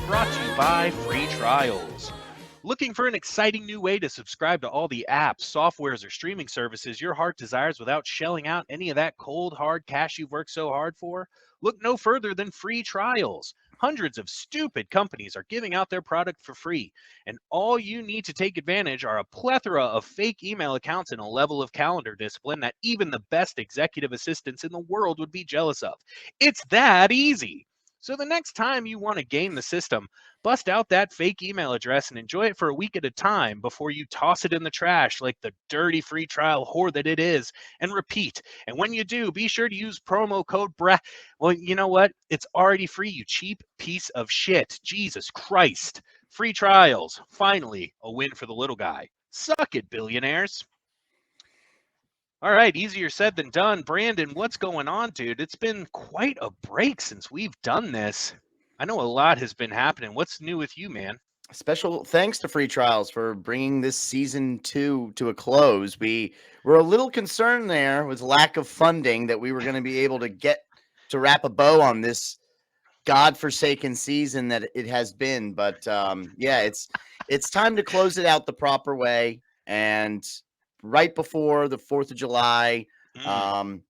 brought to you by Free Trials. Looking for an exciting new way to subscribe to all the apps, softwares, or streaming services your heart desires without shelling out any of that cold, hard cash you've worked so hard for? Look no further than Free Trials. Hundreds of stupid companies are giving out their product for free, and all you need to take advantage are a plethora of fake email accounts and a level of calendar discipline that even the best executive assistants in the world would be jealous of. It's that easy. So the next time you want to game the system, bust out that fake email address and enjoy it for a week at a time before you toss it in the trash like the dirty free trial whore that it is, and repeat. And when you do, be sure to use promo code BRASH. Well, you know what? It's already free, you cheap piece of shit. Jesus Christ. Free trials. Finally, a win for the little guy. Suck it, billionaires. All right, easier said than done. Brandon, what's going on, dude? It's been quite a break since we've done this. I know a lot has been happening. What's new with you, man? Special thanks to Free Trials for bringing this season 2 to a close. We were a little concerned there with lack of funding that we were going to be able to get to wrap a bow on this godforsaken season that it has been. But yeah, it's time to close it out the proper way. And right before the 4th of July, Mm.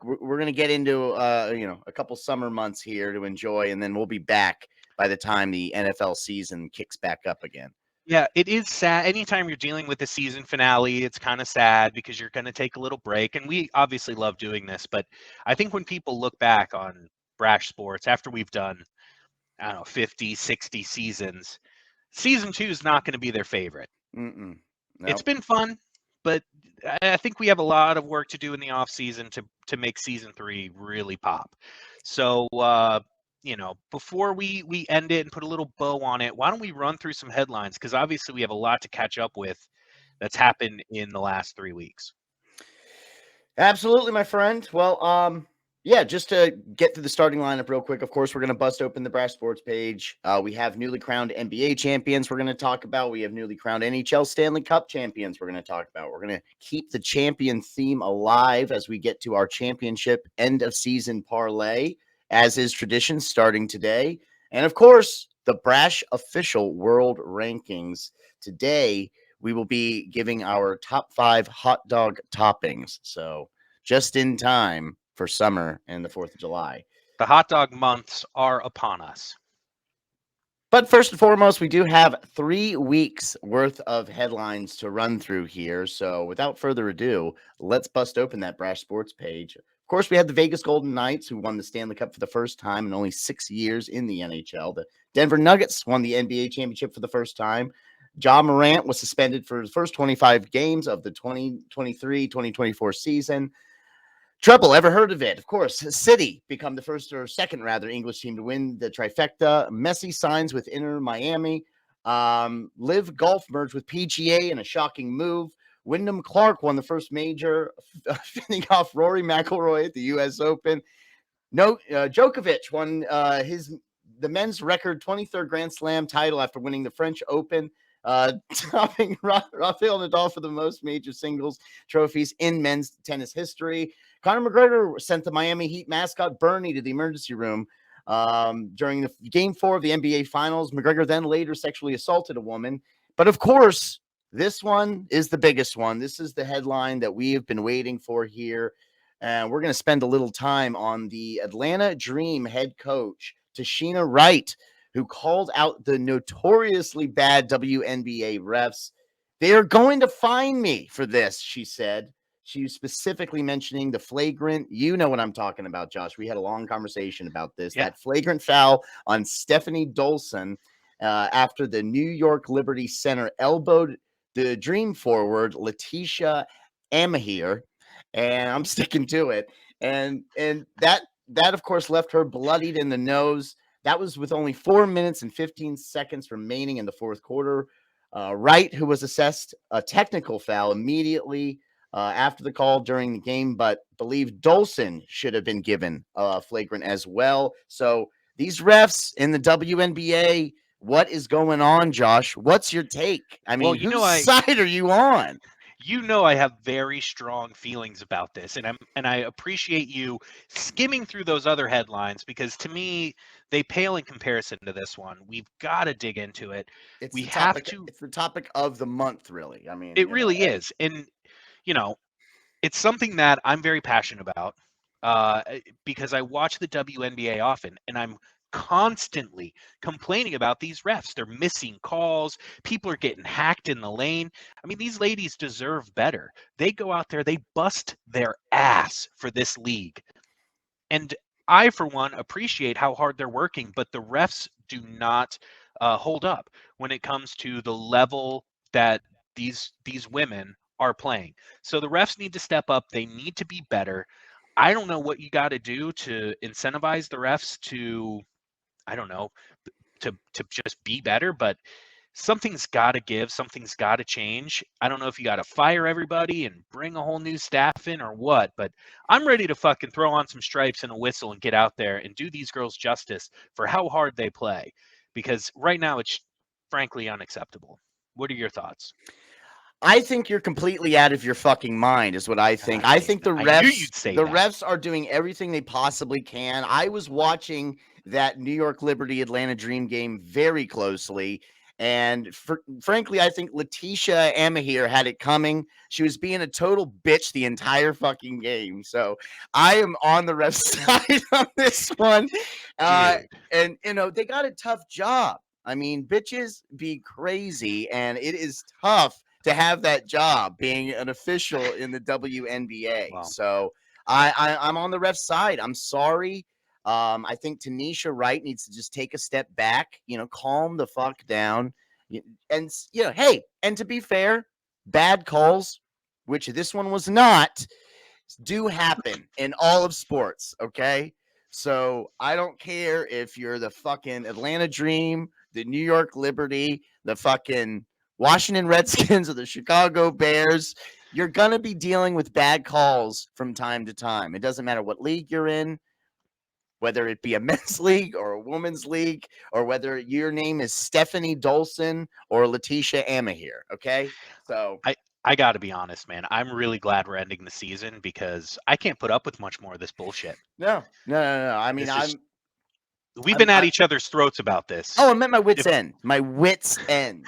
we're going to get into a couple summer months here to enjoy, and then we'll be back by the time the NFL season kicks back up again. Yeah, it is sad. Anytime you're dealing with the season finale, it's kind of sad because you're going to take a little break. And we obviously love doing this, but I think when people look back on Brash Sports after we've done, I don't know, 50, 60 seasons, season two is not going to be their favorite. Mm-mm. It's No. been fun, but I think we have a lot of work to do in the off season to make season three really pop. So before we end it and put a little bow on it, why don't we run through some headlines? Because obviously we have a lot to catch up with that's happened in the last 3 weeks. Absolutely, my friend. Well, yeah, just to get through the starting lineup real quick, of course, we're going to bust open the Brass Sports page. We have newly crowned NBA champions we're going to talk about. We have newly crowned NHL Stanley Cup champions we're going to talk about. We're going to keep the champion theme alive as we get to our championship end of season parlay, as is tradition starting today. And of course, the Brash official world rankings. Today, we will be giving our top 5 hot dog toppings. So just in time for summer and the 4th of July. The hot dog months are upon us. But first and foremost, we do have 3 weeks worth of headlines to run through here. So without further ado, let's bust open that Brash Sports page. Of course, we had the Vegas Golden Knights, who won the Stanley Cup for the first time in only 6 years in the NHL. The Denver Nuggets won the NBA championship for the first time. Ja Morant was suspended for the first 25 games of the 2023-2024 season. Treble, ever heard of it? Of course. City become the first or second, rather, English team to win the trifecta. Messi signs with Inter Miami. Live Golf merged with PGA in a shocking move. Wyndham Clark won the first major, fending off Rory McIlroy at the U.S. Open. No, Djokovic won the men's record 23rd Grand Slam title after winning the French Open, topping Rafael Nadal for the most major singles trophies in men's tennis history. Conor McGregor sent the Miami Heat mascot Bernie to the emergency room during the Game 4 of the NBA Finals. McGregor then later sexually assaulted a woman. But of course, this one is the biggest one. This is the headline that we have been waiting for here. And we're going to spend a little time on the Atlanta Dream head coach, Tashina Wright, who called out the notoriously bad WNBA refs. They are going to fine me for this, she said. She was specifically mentioning the flagrant. You know what I'm talking about, Josh. We had a long conversation about this. Yeah. That flagrant foul on Stephanie Dolson after the New York Liberty Center elbowed the Dream forward, Letitia Amahir. And I'm sticking to it. And that of course left her bloodied in the nose. That was with only 4 minutes and 15 seconds remaining in the fourth quarter. Wright, who was assessed a technical foul immediately after the call during the game, but believed Dolson should have been given flagrant as well. So these refs in the WNBA, what is going on, Josh? What's your take? I mean, Well, whose side are you on? I have very strong feelings about this, and I appreciate you skimming through those other headlines because to me they pale in comparison to this one. We've got to dig into it. It's We the have topic. to. It's the topic of the month, really. I mean, It really is, and you know, it's something that I'm very passionate about because I watch the WNBA often, and I'm constantly complaining about these refs. They're missing calls. People are getting hacked in the lane. I mean, these ladies deserve better. They go out there, they bust their ass for this league. And I, for one, appreciate how hard they're working, but the refs do not hold up when it comes to the level that these women are playing. So the refs need to step up. They need to be better. I don't know what you got to do to incentivize the refs to, I don't know, to just be better, but something's got to give, something's got to change. I don't know if you got to fire everybody and bring a whole new staff in or what, but I'm ready to fucking throw on some stripes and a whistle and get out there and do these girls justice for how hard they play, because right now it's frankly unacceptable. What are your thoughts? I think you're completely out of your fucking mind, is what I think. I think I knew you'd say the that. refs are doing everything they possibly can. I was watching that New York Liberty Atlanta Dream game very closely. And frankly, I think Letitia Amahir had it coming. She was being a total bitch the entire fucking game. So I am on the ref side on this one. Uh, Dude. and, they got a tough job. I mean, bitches be crazy, and it is tough to have that job being an official in the WNBA. Well, So I'm on the ref side. I'm sorry. I think Tanisha Wright needs to just take a step back, calm the fuck down. And, hey, and to be fair, bad calls, which this one was not, do happen in all of sports. Okay. So I don't care if you're the fucking Atlanta Dream, the New York Liberty, the fucking Washington Redskins, or the Chicago Bears. You're going to be dealing with bad calls from time to time. It doesn't matter what league you're in, whether it be a men's league or a women's league, or whether your name is Stephanie Dolson or Letitia Amahir. Okay. So I I got to be honest, man. I'm really glad we're ending the season because I can't put up with much more of this bullshit. no. I mean, This is we've I'm, been at I, each other's throats about this. oh, I meant my wits If end. My wits end.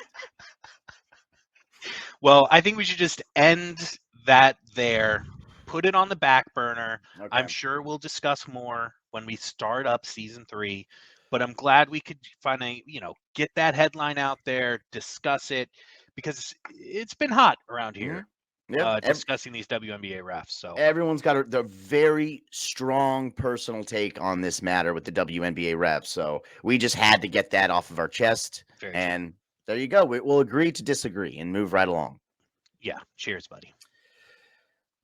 Well, I think we should just end that there, put it on the back burner. I'm Okay. sure we'll discuss more when we start up season 3, but I'm glad we could finally, get that headline out there, discuss it, because it's been hot around Mm-hmm. here Yeah. discussing these WNBA refs. So Everyone's got a very strong personal take on this matter with the WNBA refs. So we just had to get that off of our chest. very true. And there you go. We'll agree to disagree and move right along. Yeah. Cheers, buddy.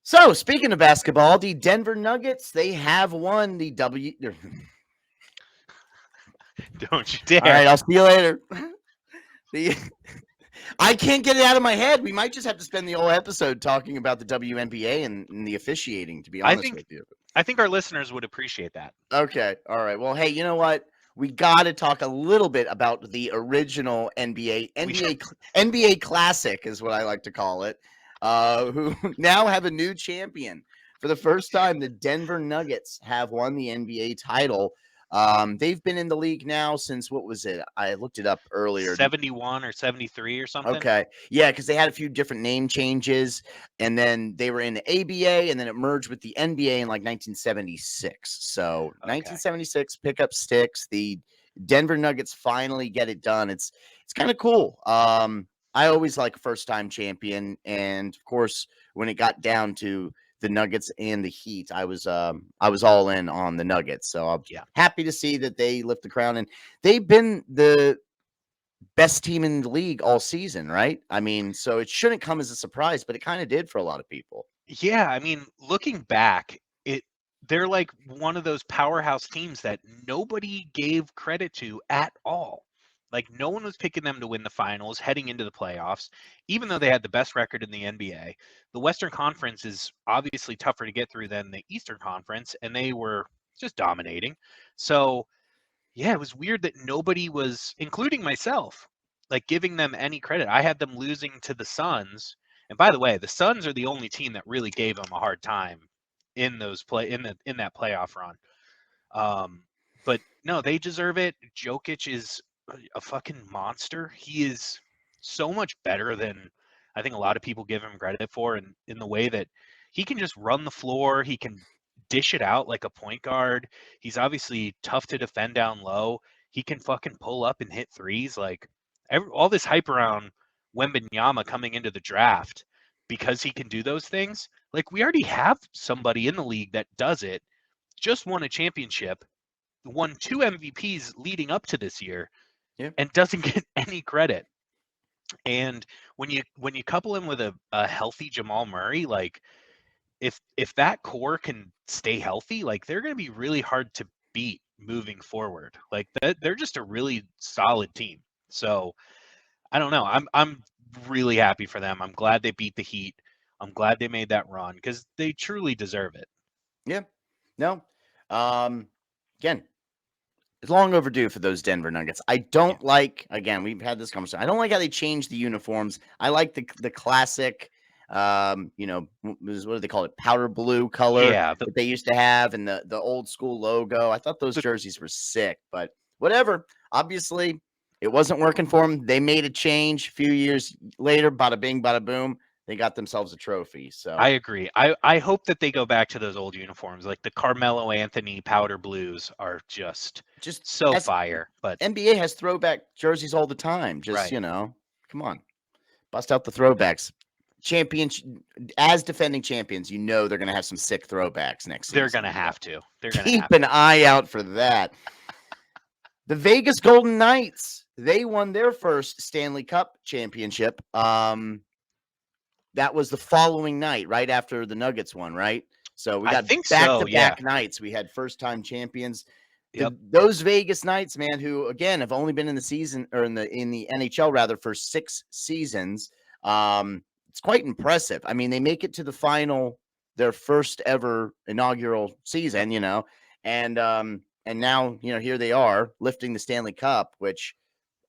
So speaking of basketball, the Denver Nuggets, they have won the Don't you dare. All right, I'll see you later. the I can't get it out of my head. We might just have to spend the whole episode talking about the WNBA and the officiating, to be I honest think with you. I think our listeners would appreciate that. Okay. All right. Well, hey, you know what? We got to talk a little bit about the original NBA Classic is what I like to call it, who now have a new champion. For the first time, the Denver Nuggets have won the NBA title. They've been in the league now since, what was it? I looked it up earlier. 71 or 73 or something. Okay. Yeah, because they had a few different name changes, and then they were in the ABA, and then it merged with the NBA in like 1976. So Okay. 1976, pick up sticks. The Denver Nuggets finally get it done. It's kind of cool. I always like first time champion, and of course, when it got down to the Nuggets and the Heat, I was all in on the Nuggets. So I'm Yeah. happy to see that they lift the crown, and they've been the best team in the league all season, right? I mean, so it shouldn't come as a surprise, but it kind of did for a lot of people. Yeah, I mean, looking back, they're like one of those powerhouse teams that nobody gave credit to at all. Like no one was picking them to win the finals heading into the playoffs, even though they had the best record in the NBA. The Western Conference is obviously tougher to get through than the Eastern Conference, and they were just dominating. So, yeah, it was weird that nobody was, including myself, like giving them any credit. I had them losing to the Suns. And by the way, the Suns are the only team that really gave them a hard time in that playoff run. But No, they deserve it. Jokic is a fucking monster. He is so much better than I think a lot of people give him credit for, and in the way that he can just run the floor, he can dish it out like a point guard. He's obviously tough to defend down low. He can fucking pull up and hit threes. Like all this hype around Wembanyama coming into the draft because he can do those things. Like we already have somebody in the league that does it. Just won a championship, won 2 MVPs leading up to this year, Yeah. and doesn't get any credit. And when you couple him with a healthy Jamal Murray, like if that core can stay healthy, like they're going to be really hard to beat moving forward. Like they're just a really solid team. So I don't know. I'm really happy for them. I'm glad they beat the Heat. I'm glad they made that run because they truly deserve it. Yeah. No. Again, it's long overdue for those Denver Nuggets. I Yeah. don't like, again, we've had this conversation. I don't like how they changed the uniforms. I like the classic, what do they call it? Powder blue color Yeah, that they used to have, and the old school logo. I thought those the jerseys were sick, but whatever. Obviously, it wasn't working for them. They made a change a few years later. Bada bing, bada boom. They got themselves a trophy. So I agree. I hope that they go back to those old uniforms. Like the Carmelo Anthony powder blues are just just so as fire. But NBA has throwback jerseys all the time. Just, right, come on. Bust out the throwbacks. Champions as defending champions, they're going to have some sick throwbacks next they're season. gonna have to. They're gonna Keep have an to. eye out for that. The Vegas Golden Knights, they won their first Stanley Cup championship. That was the following night, right after the Nuggets won, right? So we I got think so. Yeah. back-to-back nights. We had first-time champions. Yep. Those Vegas Knights, man, who again have only been in the season or in the NHL rather for 6 seasons. It's quite impressive. I mean, they make it to the final, their first ever inaugural season, and now here they are lifting the Stanley Cup, which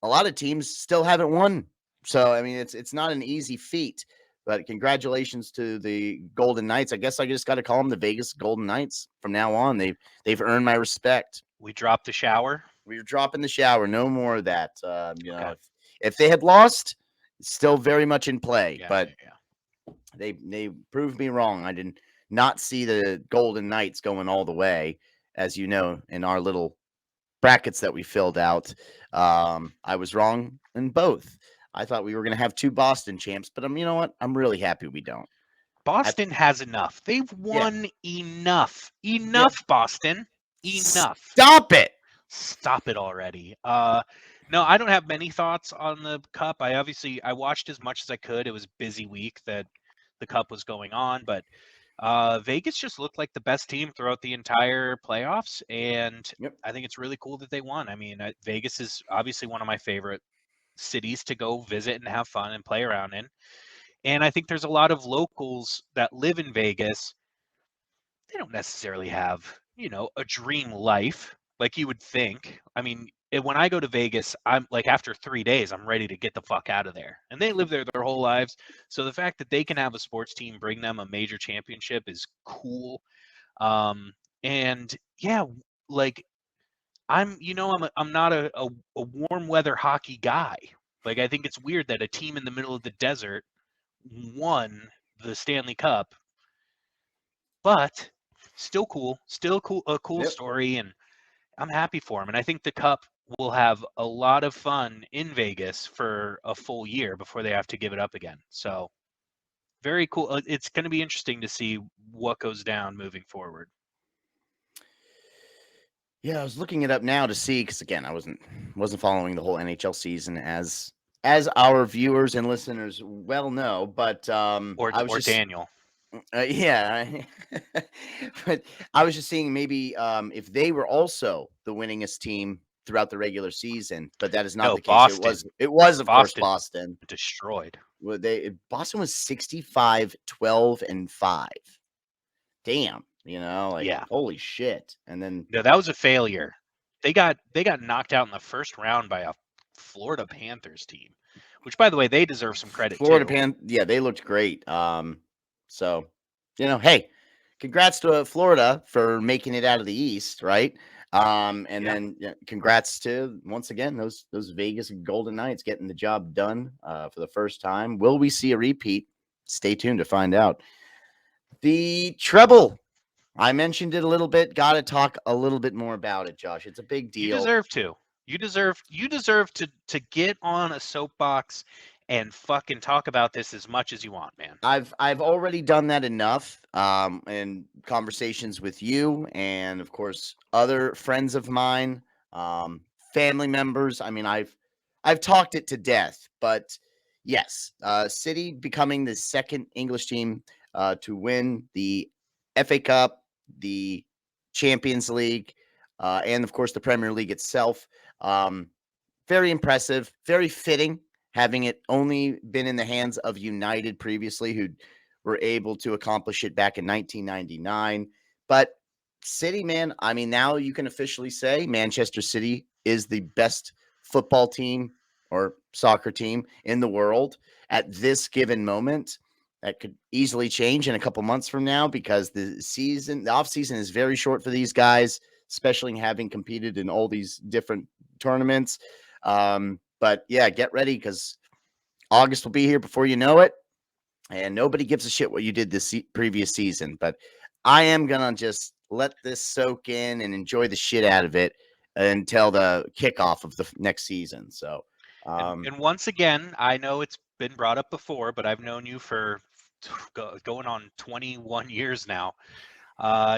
a lot of teams still haven't won. So I mean, it's not an easy feat. But congratulations to the Golden Knights. I guess I just got to call them the Vegas Golden Knights from now on. They've earned my respect. We dropped the shower. We're dropping the shower. No more of that. Okay. If they had lost, it's still very much in play. Yeah. But Yeah. they proved me wrong. I did not see the Golden Knights going all the way, as you know, in our little brackets that we filled out. I was wrong in both. I thought we were going to have 2 Boston champs, but you know what? I'm really happy we don't. Boston has enough. They've Yeah. won enough. Yeah. Enough, Boston. Enough. Stop it. Stop it already. No, I don't have many thoughts on the cup. I watched as much as I could. It was a busy week that the cup was going on, but Vegas just looked like the best team throughout the entire playoffs, and Yep. I think it's really cool that they won. I mean, Vegas is obviously one of my favorite cities to go visit and have fun and play around in. And I think there's a lot of locals that live in Vegas. They don't necessarily have, a dream life like you would think. I mean, when I go to Vegas, I'm like, after 3 days, I'm ready to get the fuck out of there. And they live there their whole lives. So the fact that they can have a sports team bring them a major championship is cool. And yeah, like I'm not a warm weather hockey guy. Like I think it's weird that a team in the middle of the desert won the Stanley Cup, but still cool, a cool Yep. story, and I'm happy for him. And I think the Cup will have a lot of fun in Vegas for a full year before they have to give it up again. So very cool. It's going to be interesting to see what goes down moving forward. Yeah, I was looking it up now to see because again, I wasn't following the whole NHL season as our viewers and listeners well know. But I was Or just Daniel. yeah, but I was just seeing maybe if they were also the winningest team throughout the regular season, but that is not No, the case. Boston. It was of course Boston Boston. destroyed. Well, Boston was 65, 12, and 5. Damn, Yeah. holy shit. And then No, that was a failure. They got knocked out in the first round by a Florida Panthers team, which by the way, they deserve some credit Florida too. yeah, they looked great. So, hey, congrats to Florida for making it out of the East, right? And Yeah. then congrats to once again those Vegas Golden Knights getting the job done for the first time. Will we see a repeat? Stay tuned to find out. The treble. I mentioned it a little bit. Got to talk a little bit more about it, Josh. It's a big You deal. deserve to. You deserve to get on a soapbox and fucking talk about this as much as you want, man. I've already done that enough in conversations with you and of course other friends of mine, family members. I mean, I've talked it to death, but yes, City becoming the second English team to win the FA Cup, the Champions League, and of course the Premier League itself. Um, Very impressive, very fitting, having it only been in the hands of United previously, who were able to accomplish it back in 1999. But City, man, I mean, now you can officially say Manchester City is the best football team or soccer team in the world at this given moment. That could easily change in a couple months from now because the off season is very short for these guys, especially having competed in all these different tournaments. But yeah, get ready because August will be here before you know it, and nobody gives a shit what you did this previous season. But I am gonna just let this soak in and enjoy the shit out of it until the kickoff of the next season. So, And once again, I know it's been brought up before, but I've known you for going on 21 years now.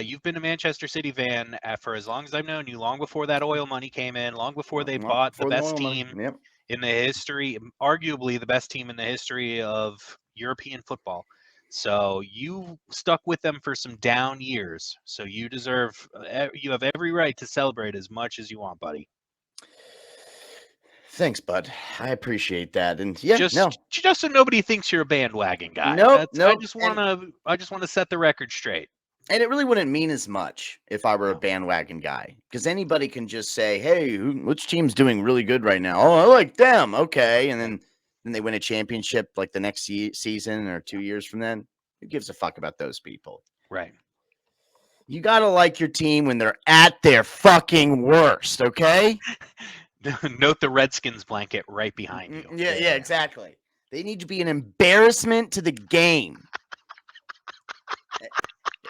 You've been a Manchester City fan for as long as I've known you, long before that oil money came in, long before they well, bought the for the best oil money, team yep. in the history, arguably the best team in the history of European football. So you stuck with them for some down years. So you deserve, you have every right to celebrate as much as you want, buddy. Thanks, bud. I appreciate that. And yeah, no, Just so nobody thinks you're a bandwagon guy. nope, That's nope. I just want to set the record straight. And it really wouldn't mean as much if I were a No. bandwagon guy, because anybody can just say, "Hey, which team's doing really good right now?" Oh, I like them. Okay, and Right. then they win a championship like the next season or 2 years from then. Who gives a fuck about those people? Right. You gotta like your team when they're at their fucking worst. Okay? Note the Redskins blanket right behind you. Yeah, yeah, There. exactly. They need to be an embarrassment to the game.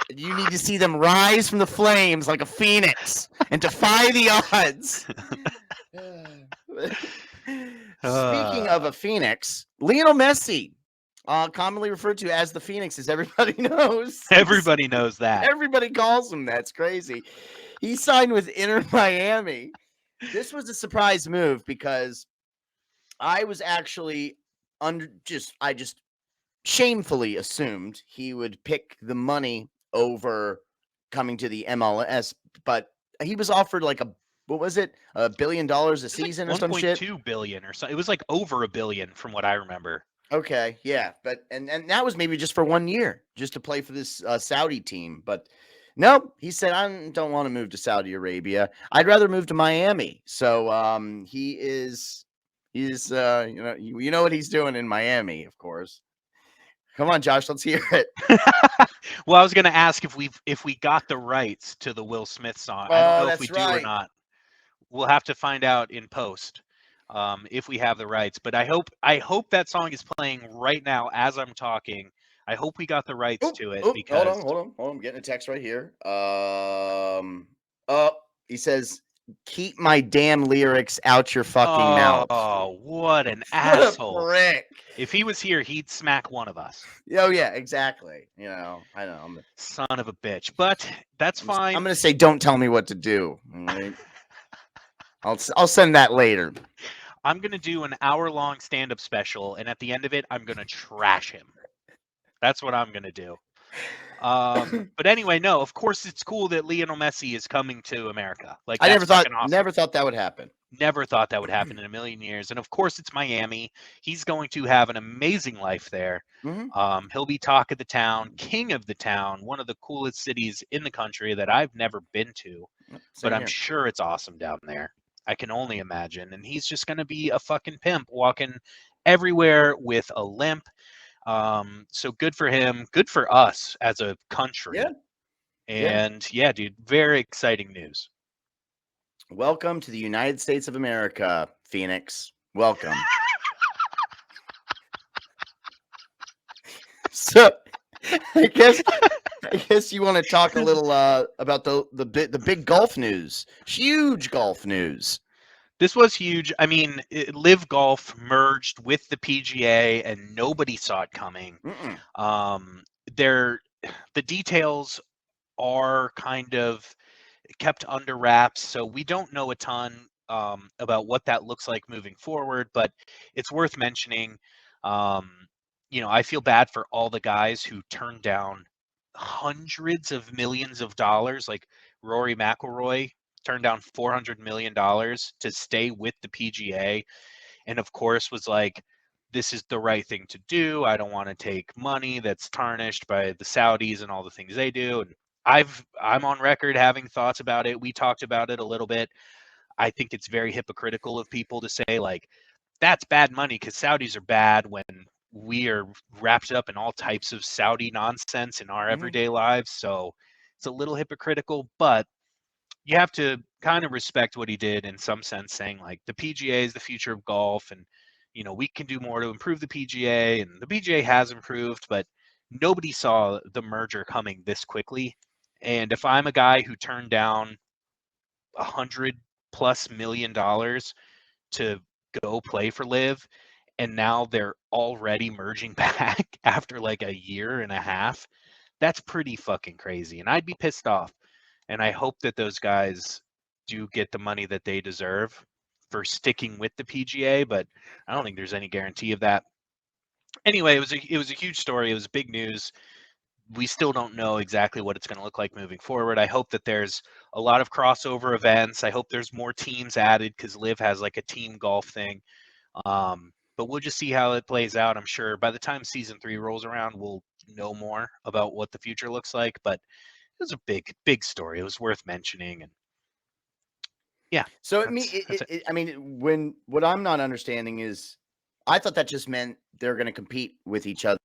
You need to see them rise from the flames like a phoenix and defy the odds. Speaking of Uh, a phoenix, Lionel Messi, commonly referred to as the Phoenix, as everybody knows. everybody knows that. Everybody calls him. That's crazy. He signed with Inter Miami. This was a surprise move because I was actually I just shamefully assumed he would pick the money over coming to the MLS, but he was offered like what was it, $1 billion a It was like season or some shit. 1.2 billion or so. It was like over a billion from what I remember. Okay, yeah, but and that was maybe just for 1 year, just to play for this Saudi team. But no, he said I don't want to move to Saudi Arabia. I'd rather move to Miami. So he's you know what he's doing in Miami, of course. Come on, Josh, let's hear it. Well, I was going to ask if we got the rights to the Will Smith song. I don't Oh, know if we that's do or right. not. We'll have to find out in post if we have the rights. But I hope that song is playing right now as I'm talking. I hope we got the rights Oh, to it oh, hold because on, hold on, hold on. I'm getting a text right here. Oh, he says, "Keep my damn lyrics out your fucking mouth." oh, what an What a asshole! prick! If he was here, he'd smack one of us. Oh yeah, exactly. You know, I know. Son of a bitch. But that's I'm fine. gonna say, don't tell me what to do. All right? I'll send that later. I'm gonna do an hour-long stand-up special, and at the end of it, I'm gonna trash him. That's what I'm gonna do. But anyway, no, of course it's cool that Lionel Messi is coming to America. Like I that's fucking awesome. never thought that would happen. Never thought that would happen in a million years. And of course it's Miami. He's going to have an amazing life there. Hmm. He'll be talk of the town, king of the town, one of the coolest cities in the country that I've never been to, but Same I'm here. sure it's awesome down there. I can only imagine. And he's just going to be a fucking pimp walking everywhere with a limp. So good for him. Good for us as a Yeah, country. yeah. And yeah, dude, very exciting news. Welcome to the United States of America, Phoenix. Welcome. So, I guess I guess you want to talk a little about the big golf news. Huge golf news. This was huge. I mean, Live Golf merged with the PGA, and nobody saw it coming. Mm-mm. Um, there, the details are kind of kept under wraps, so we don't know a ton about what that looks like moving forward. But it's worth mentioning. Um, I feel bad for all the guys who turned down hundreds of millions of dollars, like Rory McIlroy turned down $400 million to stay with the PGA, and of course was like, this is the right thing to do. I don't want to take money that's tarnished by the Saudis and all the things they do. And I'm on record having thoughts about it. We talked about it a little bit. I think it's very hypocritical of people to say like that's bad money because Saudis are bad when we are wrapped up in all types of Saudi nonsense in our Mm-hmm. everyday lives. So it's a little hypocritical, but you have to kind of respect what he did in some sense, saying like the PGA is the future of golf, and we can do more to improve the PGA, and the PGA has improved, but nobody saw the merger coming this quickly. And if I'm a guy who turned down $100+ million to go play for Live, and now they're already merging back after like a year and a half, that's pretty fucking crazy. And I'd be pissed off. And I hope that those guys do get the money that they deserve for sticking with the PGA, but I don't think there's any guarantee of that. Anyway, it was a huge story. It was big news. We still don't know exactly what it's going to look like moving forward. I hope that there's a lot of crossover events. I hope there's more teams added because Live has like a team golf thing. But we'll just see how it plays out. I'm sure by the time season 3 rolls around, we'll know more about what the future looks like. But it was a big, big story. It was worth mentioning, and yeah, So that's it. I mean, when what I'm not understanding is, I thought that just meant they're going to compete with each other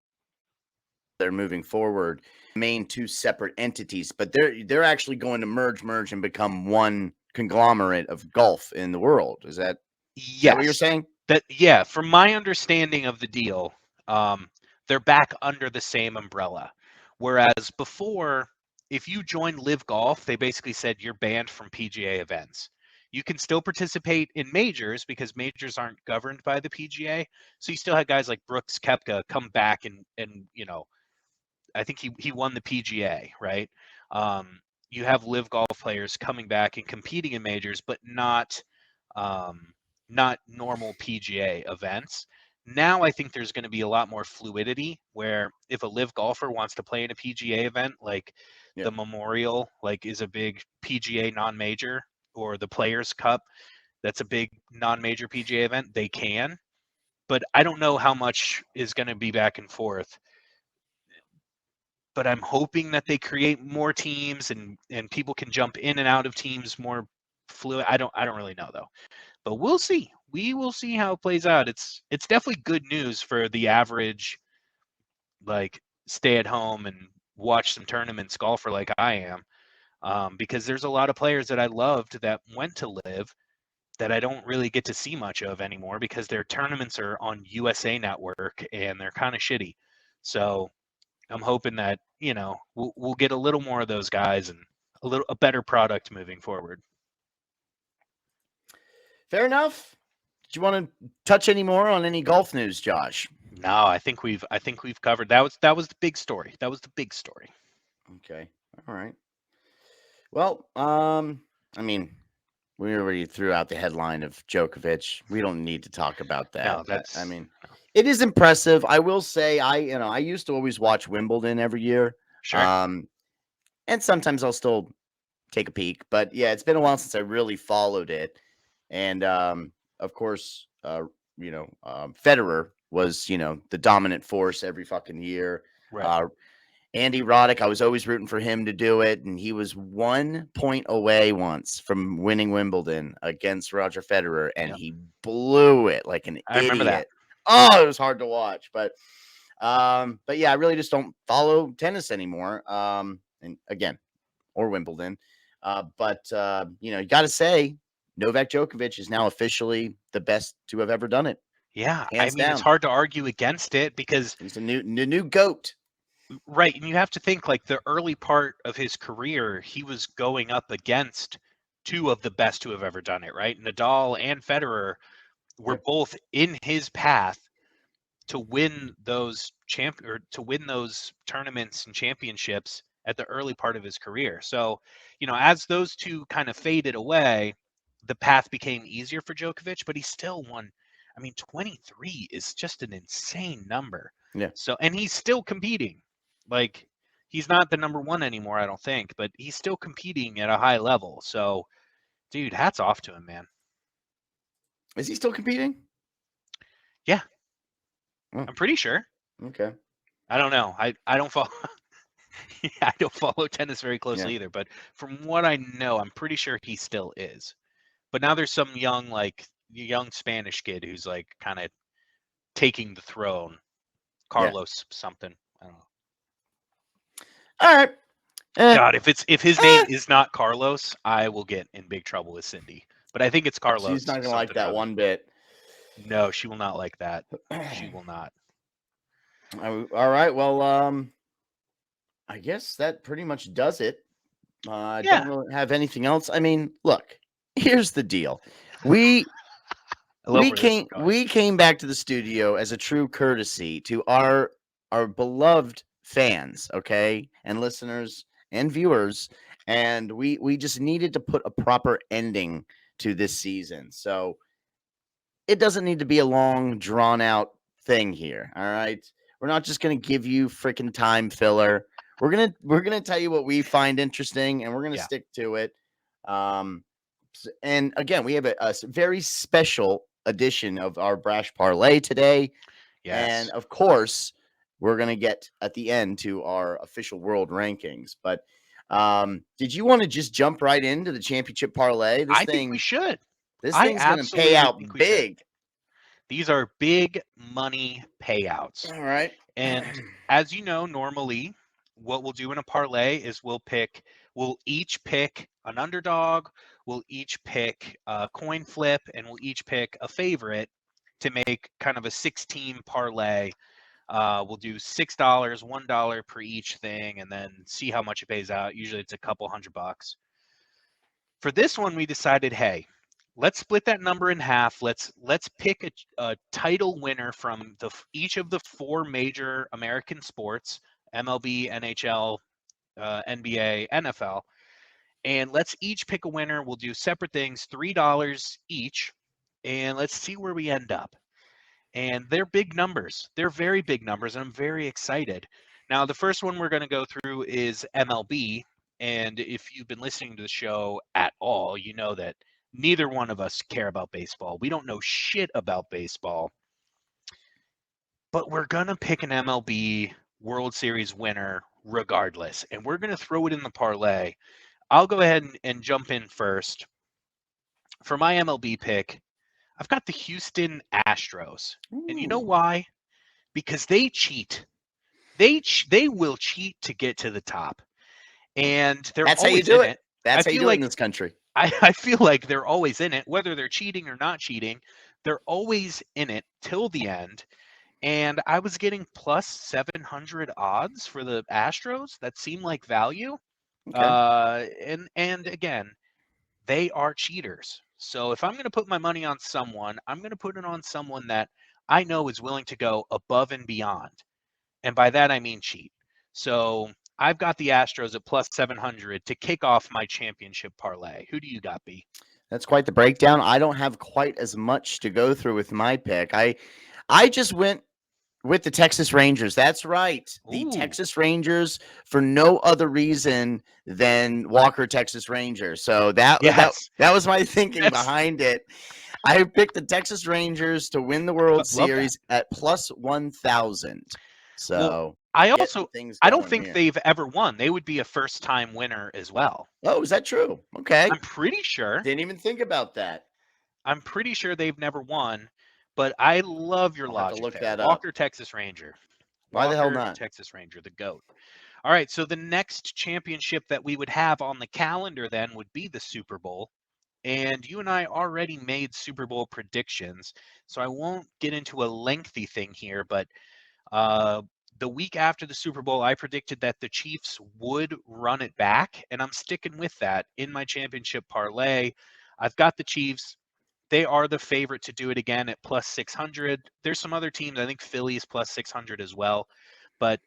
moving forward, main two separate entities, but they're actually going to merge and become one conglomerate of golf in the world. Is that what you're Yes, saying? yeah. From my understanding of the deal, they're back under the same umbrella. Whereas before, if you joined Live Golf, they basically said you're banned from PGA events. You can still participate in majors because majors aren't governed by the PGA. So you still had guys like Brooks Koepka come back and I think he won the PGA, right? Um, you have Live Golf players coming back and competing in majors, but um, not normal PGA events. Now I think there's going to be a lot more fluidity where if a Live golfer wants to play in a PGA event, like Yeah. the Memorial, like is a big PGA non-major, or the Players Cup, that's a big non-major PGA event, they can. But I don't know how much is going to be back and forth, but I'm hoping that they create more teams and people can jump in and out of teams more fluid. I don't really know though. But we'll see. We will see how it plays out. It's definitely good news for the average like stay at home and watch some tournaments golfer like I am. Because there's a lot of players that I loved that went to Live that I don't really get to see much of anymore because their tournaments are on USA Network and they're kind of shitty. So I'm hoping that we'll get a little more of those guys and a better product moving forward. Fair enough. Do you want to touch any more on any golf news, Josh? No, I think we've covered that was the big story. That was the big story. Okay. All right. Well, I mean, we already threw out the headline of Djokovic. We don't need to talk about that. No, I that's mean, it is impressive. I will say, I used to always watch Wimbledon every year. sure. Um, and sometimes I'll still take a peek. But yeah, it's been a while since I really followed it. And of course, Federer was the dominant force every fucking year. Right. Uh, Andy Roddick, I was always rooting for him to do it, and he was 1 point away once from winning Wimbledon against Roger Federer, and Yep. he blew it like an I remember that. idiot. Oh, it was hard to watch, but yeah, I really just don't follow tennis anymore. And again, or Wimbledon. But you got to say, Novak Djokovic is now officially the best to have ever done it, Yeah, I hands mean, it's down. hard to argue against it because He's the new goat. right, and you have to think like the early part of his career, he was going up against two of the best who have ever done it, right? Nadal and Federer were Yep. both in his path to win those or to win those tournaments and championships at the early part of his career. So, as those two kind of faded away, the path became easier for Djokovic, but he still won. I mean, 23 is just an insane number. Yeah. So, and he's still competing. Like, he's not the number one anymore, I don't think, but he's still competing at a high level. So, dude, hats off to him, man. Is he still competing? Yeah, Oh, I'm pretty sure. okay. I don't know. I don't follow. Yeah, I don't follow tennis very Yeah. closely either, but from what I know, I'm pretty sure he still is. But now there's some young Spanish kid who's like kind of taking the throne. Yeah. Carlos something. I don't know. All right. Eh, God, if his name eh. is not Carlos, I will get in big trouble with Cindy. But I think it's She's Carlos not gonna like something or that other. one bit. No, she will not like that. She will not. All right. Well, I guess that pretty much does it. I don't Yeah, really have anything else. I mean, look, here's the deal. We I love where this is going. we came back to the studio as a true courtesy to our beloved fans, okay, and listeners and viewers, and we just needed to put a proper ending to this season. So it doesn't need to be a long, drawn out thing here. All right. We're not just gonna give you freaking time filler. We're gonna tell you what we find interesting and we're gonna Yeah. stick to it. And again, we have a very special edition of our Brash Parlay today. And Yes. of course, we're gonna get at the end to our official world rankings. But did you want to just jump right into the championship parlay? I think we should. This I thing's gonna pay absolutely out think we should. big. These are big money payouts. All right. And as you know, normally what we'll do in a parlay is we'll each pick an underdog, we'll each pick a coin flip, and we'll each pick a favorite to make kind of a 16 parlay. We'll do $6, $1 per each thing, and then see how much it pays out. Usually it's a couple $100. For this one, we decided, hey, let's split that number in half. Let's pick a title winner from each of the four major American sports: MLB, NHL, NBA, NFL, and let's each pick a winner. We'll do separate things, $3 each, and let's see where we end up. And they're big numbers. They're very big numbers, and I'm very excited. Now, the first one we're going to go through is MLB. And if you've been listening to the show at all, you know that neither one of us care about baseball. We don't know shit about baseball. But we're going to pick an MLB World Series winner regardless. And we're going to throw it in the parlay. I'll go ahead and jump in first. For my MLB pick, I've got the Houston Astros. And you know Ooh. why? Because they cheat. They will cheat to get to the top, and they're That's how you always do in it. it. I That's how you feel do it in like this country. I feel like they're always in it, whether they're cheating or not cheating. They're always in it till the end. And I was getting plus 700 odds for the Astros. That seemed like value. Okay. And again, they are cheaters. So if I'm going to put my money on someone, I'm going to put it on someone that I know is willing to go above and beyond. And by that, I mean cheat. So I've got the Astros at plus 700 to kick off my championship parlay. Who do you got, B? That's quite the breakdown. I don't have quite as much to go through with my pick. I just went with the Texas Rangers. That's right. The Ooh, Texas Rangers for no other reason than Walker Texas Rangers. So yes. that was my thinking That's behind it. I picked the Texas Rangers to win the World love that. Series at plus 1,000. Well, So I getting also things I don't going think here. they've ever won. They would be a first-time winner as well. Oh, is that true? Okay. I'm pretty sure. Didn't even think about that. I'm pretty sure they've never won, but I love your I'll have to logic look there. that up. Walker Texas Ranger. Why the hell Walker not? Texas Ranger, the GOAT. All right, so the next championship that we would have on the calendar then would be the Super Bowl. and you and I already made Super Bowl predictions, so I won't get into a lengthy thing here, but uh, the week after the Super Bowl, I predicted that the Chiefs would run it back, and I'm sticking with that in my championship parlay. I've got the Chiefs. They are the favorite to do it again at plus 600. There's some other teams. I think Philly's plus 600 as well, but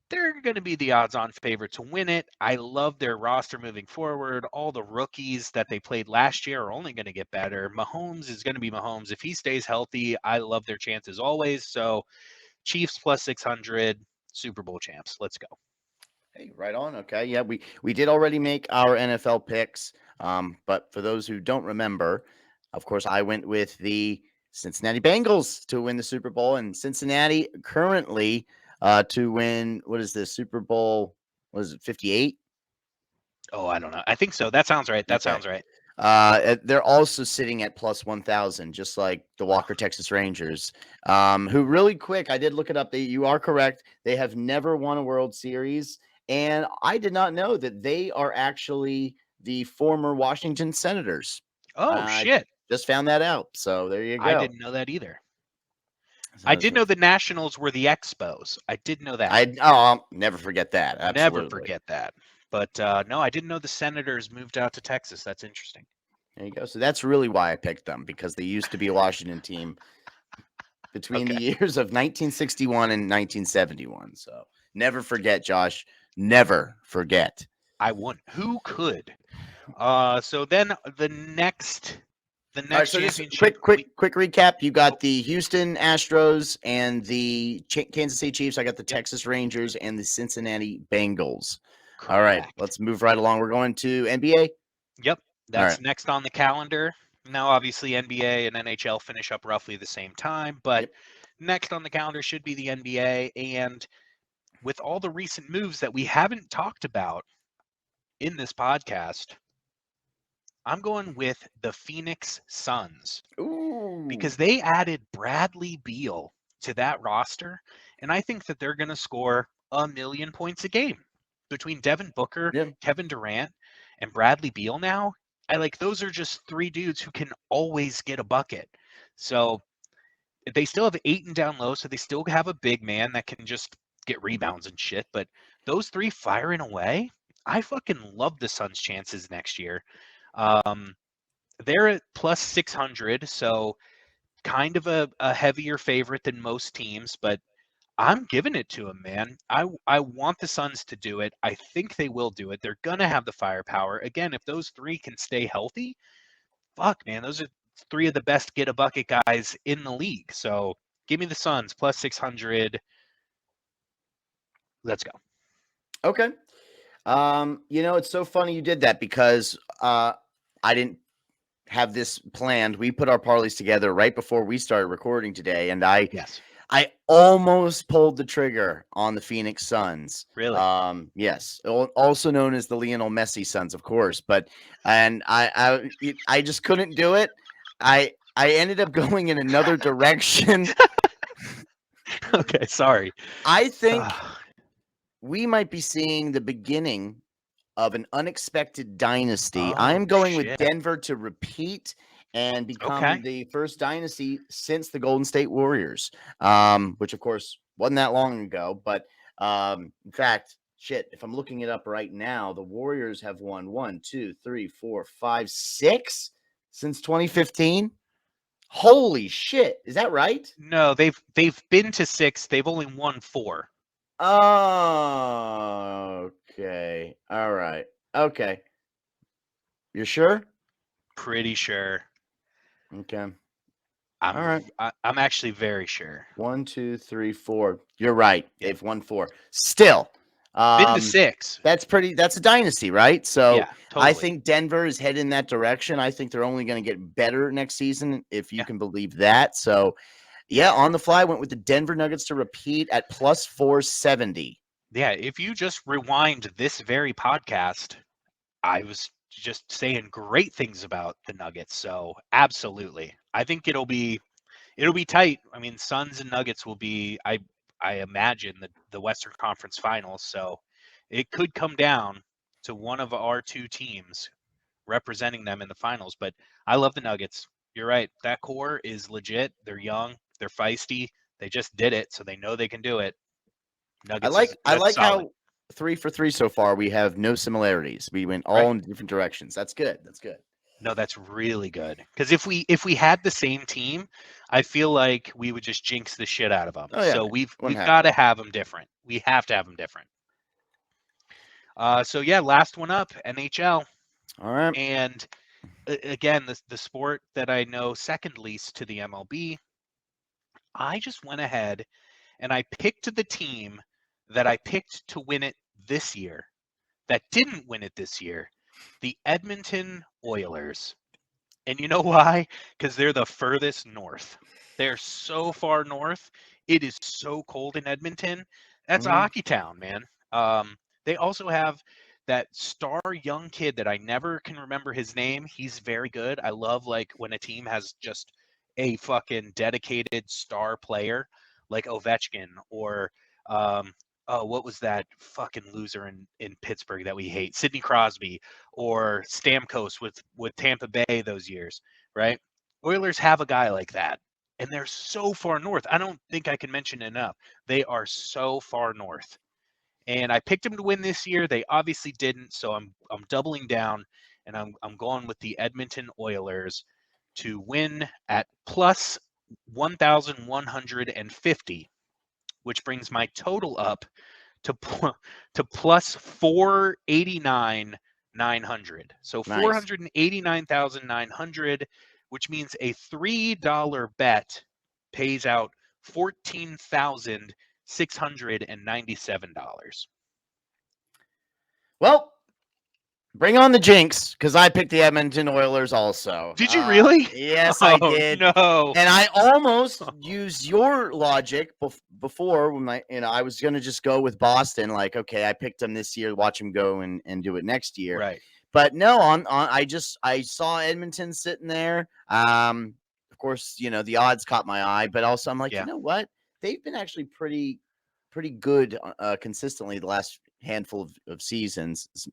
they're going to be the odds on favorite to win it. I love their roster moving forward. All the rookies that they played last year are only going to get better. Mahomes is going to be Mahomes. If he stays healthy, I love their chances always. So Chiefs plus 600, Super Bowl champs. Let's go. Hey, right on. Okay. Yeah, we did already make our NFL picks. But for those who don't remember, of course, I went with the Cincinnati Bengals to win the Super Bowl, and Cincinnati currently to win, what is this, Super Bowl? What is it, 58? Oh, I don't know. I think so. That sounds right. That Okay. sounds right. They're also sitting at plus 1,000, just like the Walker Texas Rangers, who really quick, I did look it up. You are correct. They have never won a World Series. And I did not know that they are actually the former Washington Senators. Oh, I shit. just found that out. So there you I go. didn't know that either. I So, did know the Nationals were the Expos. I did know that. I'll never forget that. Never Absolutely. forget that. But no, I didn't know the Senators moved out to Texas. That's interesting. There you go. So that's really why I picked them, because they used to be a Washington team between the Okay. years of 1961 and 1971. So never forget, Josh. Never forget. I won. Who could? So then the All right. next So just championship quick recap. You oh, got the Houston Astros and the Kansas City Chiefs. I got the yep, Texas Rangers and the Cincinnati Bengals. All right. correct. Let's move right along. We're going to NBA. Yep, All that's right. next on the calendar. Now, obviously, NBA and NHL finish up roughly the same time, but Yep. next on the calendar should be the NBA. And with all the recent moves that we haven't talked about in this podcast, I'm going with the Phoenix Suns Ooh. because they added Bradley Beal to that roster. And I think that they're going to score 1,000,000 points a game between Devin Booker, Yeah. Kevin Durant, and Bradley Beal now. I like those are just three dudes who can always get a bucket. So they still have Aiton down low, so they still have a big man that can just get rebounds and shit. But those three firing away, I fucking love the Suns' chances next year. Um, they're at plus 600, so kind of a heavier favorite than most teams, but I'm giving it to them, man. I want the Suns to do it. I think they will do it. They're gonna have the firepower. Again, if those three can stay healthy, fuck, man, those are three of the best get a bucket guys in the league. So give me the Suns plus 600. Let's go. Okay. It's so funny you did that, because I didn't have this planned. We put our parlays together right before we started recording today, and Yes, I almost pulled the trigger on the Phoenix Suns. really. Yes, also known as the Lionel Messi Suns, of course. But and I just couldn't do it. I ended up going in another direction. Okay, sorry. I think we might be seeing the beginning of an unexpected dynasty. I'm Oh going with shit. Denver to repeat and Okay. become the first dynasty since the Golden State Warriors, which of course wasn't that long ago. But in fact, shit, if I'm looking it up right now, the Warriors have won 1, 2, 3, 4, 5, 6 since 2015. Holy shit. Is that right? No, they've been to six. They've only won four. Oh, okay. All right. Okay. You're sure? Pretty sure. Okay. I'm All right. I'm actually very sure. 1, 2, 3, 4. You're right. Yeah. They've won 4. Still, Been to um, six. that's a dynasty, right? So Yeah, I totally. think Denver is headed in that direction. I think they're only going to get better next season, if you Yeah. can believe that. So yeah, on the fly, went with the Denver Nuggets to repeat at plus 470. Yeah. If you just rewind this very podcast, I was just saying great things about the Nuggets. So absolutely. I think it'll be tight. I mean, Suns and Nuggets will be I imagine the Western Conference Finals. So it could come down to one of our two teams representing them in the finals. But I love the Nuggets. You're right. That core is legit. They're young. They're feisty. They just did it, so they know they can do it. I Nuggets like is I that's like solid. how 3 for 3 so far. We have no similarities. We went all Right. in different directions. That's good. That's good. No, that's really good. Because if we had the same team, I feel like we would just jinx the shit out of them. Oh yeah, So we've wouldn't got happen. to have them different. We have to have them different. So yeah, last one up, NHL, All right. and again, the sport that I know second least to the MLB. I just went ahead and I picked the team that I picked to win it this year that didn't win it this year, the Edmonton Oilers. And you know why? Because they're the furthest north. They're so far north. It is so cold in Edmonton. That's a Mhm. hockey town, man. They also have that star young kid that I never can remember his name. He's very good. I love like when a team has just a fucking dedicated star player like Ovechkin or oh, what was that fucking loser in Pittsburgh that we hate? Sidney Crosby or Stamkos with Tampa Bay those years, right? Oilers have a guy like that, and they're so far north. I don't think I can mention enough. They are so far north, and I picked them to win this year. They obviously didn't, so I'm doubling down, and I'm going with the Edmonton Oilers to win at plus 1,150, which brings my total up to to plus 489,900. So Nice. 489,900, which means a $3 bet pays out $14,697. Well, bring on the jinx, because I picked the Edmonton Oilers also. Did you really? Yes, I Oh did. no. And I almost used your logic before when I was going to just go with Boston. Like, okay, I picked them this year, watch them go and do it next year. Right. But no, I saw Edmonton sitting there. Of course, the odds caught my eye, but also I'm like, you Yeah. know what? They've been actually pretty good consistently the last handful of seasons. As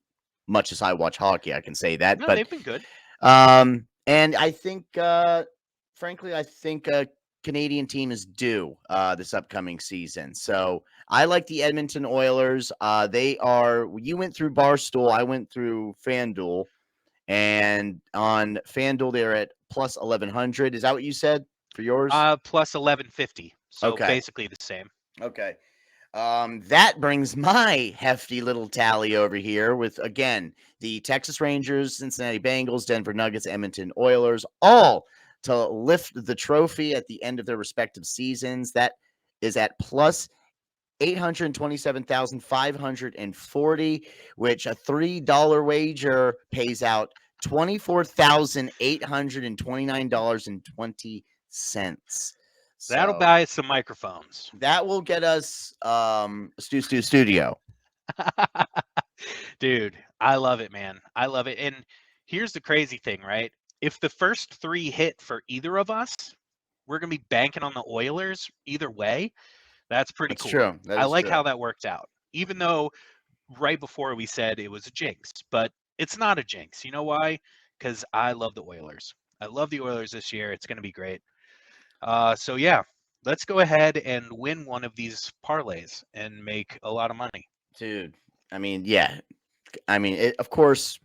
much as I watch hockey, I can say that. No, But they've been good. and I think, frankly, I think a Canadian team is due this upcoming season. So I like the Edmonton Oilers. You went through Barstool, I went through FanDuel, and on FanDuel they're at plus 1100. Is that what you said for yours? Plus 1150. So Okay. basically the same. Okay. That brings my hefty little tally over here with, again, the Texas Rangers, Cincinnati Bengals, Denver Nuggets, Edmonton Oilers, all to lift the trophy at the end of their respective seasons. That is at plus 827,540, which a $3 wager pays out $24,829.20. That'll So buy us some microphones. that will get us a studio. Dude, I love it, man. I love it. And here's the crazy thing, right? If the first three hit for either of us, we're going to be banking on the Oilers either way. That's pretty That's cool. true. That I is like true. how that worked out. Even though right before we said it was a jinx, but it's not a jinx. You know why? Because I love the Oilers. I love the Oilers this year. It's going to be great. So, yeah, let's go ahead and win one of these parlays and make a lot of money. Dude, I mean, yeah. I mean, of course,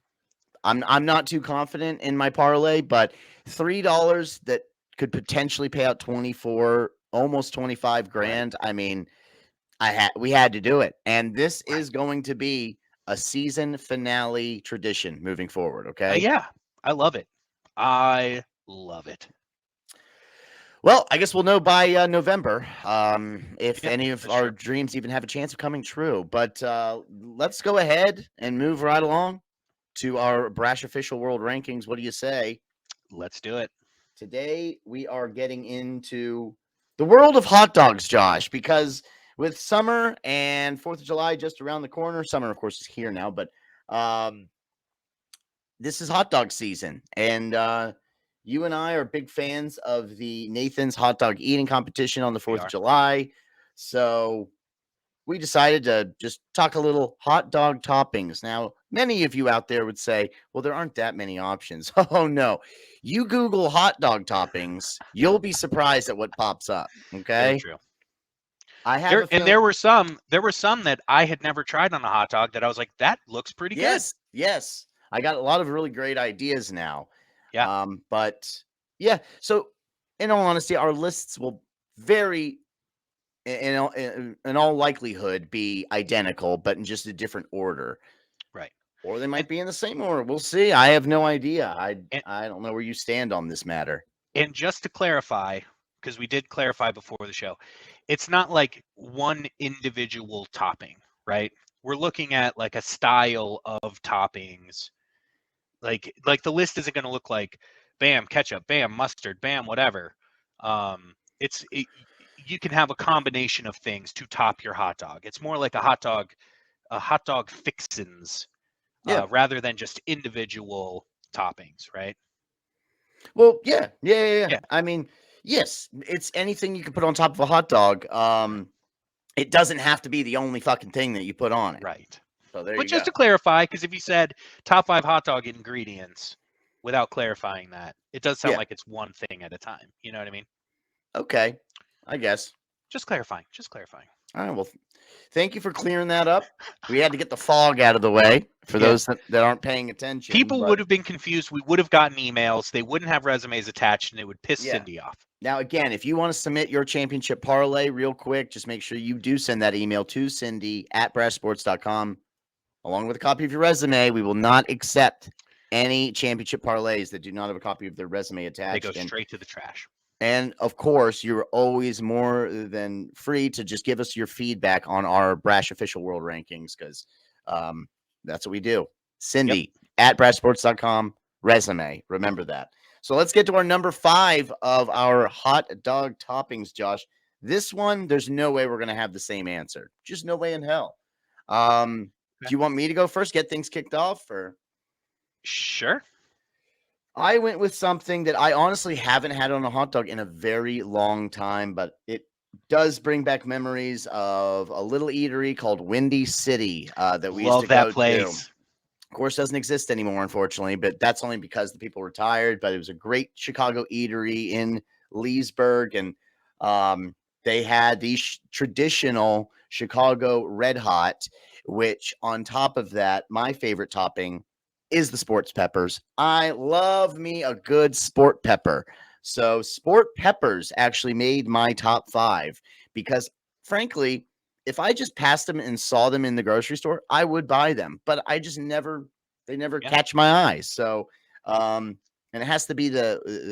I'm not too confident in my parlay, but $3 that could potentially pay out 24, almost 25 Right. grand. I mean, we had to do it. And this Right. is going to be a season finale tradition moving forward, okay? Yeah, I love it. I love it. Well, I guess we'll know by November if Yeah, any of that's our true. dreams even have a chance of coming true. But let's go ahead and move right along to our Brash official world rankings. What do you say? Let's do it. Today we are getting into the world of hot dogs, Josh, because with summer and 4th of July just around the corner, summer, of course, is here now, but um, this is hot dog season. And you and I are big fans of the Nathan's hot dog eating competition on the We 4th of are. July. So we decided to just talk a little hot dog toppings. Now, Many of you out there would say, well, there aren't that many options. Oh, no. You Google hot dog toppings, you'll be surprised at what pops up. Very Okay. true. I have There a and feeling. there were some that I had never tried on a hot dog that I was like, that looks pretty good. Yes. Yes. I got a lot of really great ideas now. Yeah, But yeah. So, in all honesty, our lists will very, in all likelihood, be identical, but in just a different order. right. Or they And might be in the same order. We'll see. I have no idea. I and, I don't know where you stand on this matter. and just to clarify, because we did clarify before the show, it's not like one individual topping, right? We're looking at like a style of toppings. Like the list isn't going to look like bam ketchup, bam mustard, bam whatever. It's you can have a combination of things to top your hot dog. It's more like a hot dog fixins, Yeah. rather than just individual toppings, right? Well, yeah. Yeah, yeah, yeah. Yeah, I mean, yes, it's anything you can put on top of a hot dog. It doesn't have to be the only fucking thing that you put on it. right. So there But you go. just to clarify, because if you said top 5 hot dog ingredients without clarifying that, it does sound Yeah. like it's one thing at a time. You know what I mean? Okay. I guess. Just clarifying. Just clarifying. All right. Well, thank you for clearing that up. We had to get the fog out of the way for Yeah. those that aren't paying attention. People But would have been confused. We would have gotten emails. They wouldn't have resumes attached, and it would piss yeah. Cindy off. Now, again, if you want to submit your championship parlay real quick, just make sure you do send that email to Cindy at brashsports.com along with a copy of your resume. We will not accept any championship parlays that do not have a copy of their resume They go attached. straight to the trash. And of course, you're always more than free to just give us your feedback on our Brash official world rankings because that's what we do. Cindy at brashsports.com, resume. Remember that. So let's get to our number 5 of our hot dog toppings, Josh. This one, there's no way we're going to have the same answer. Just no way in hell. Do you want me to go first, get things kicked off? Or Sure. I went with something that I honestly haven't had on a hot dog in a very long time, but it does bring back memories of a little eatery called Windy City that we used to Love that go to. place. Of course, doesn't exist anymore, unfortunately, but that's only because the people retired. But it was a great Chicago eatery in Leesburg, and they had these traditional Chicago Red Hot, which on top of that, my favorite topping is the sports peppers. I love me a good sport pepper. So sport peppers actually made my top 5 because frankly, if I just passed them and saw them in the grocery store, I would buy them, but I just they never Yeah. catch my eye. So, and it has to be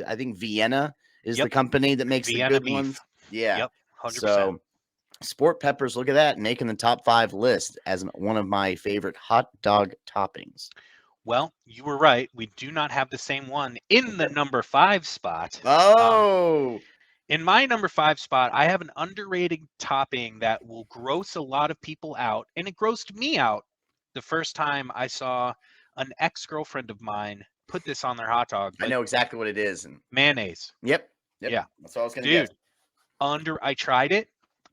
I think Vienna is the Yep. company that makes the Vienna good beef. ones. Yeah. Yep. 100%. So, sport peppers, look at that, making the top 5 list as one of my favorite hot dog toppings. Well, you were right. We do not have the same one in the number 5 spot. Oh, In my number 5 spot, I have an underrated topping that will gross a lot of people out, and it grossed me out the first time I saw an ex-girlfriend of mine put this on their hot dog, I but know exactly what it is. And mayonnaise. yep, Yeah. that's what I was going to guess. Dude, I tried it,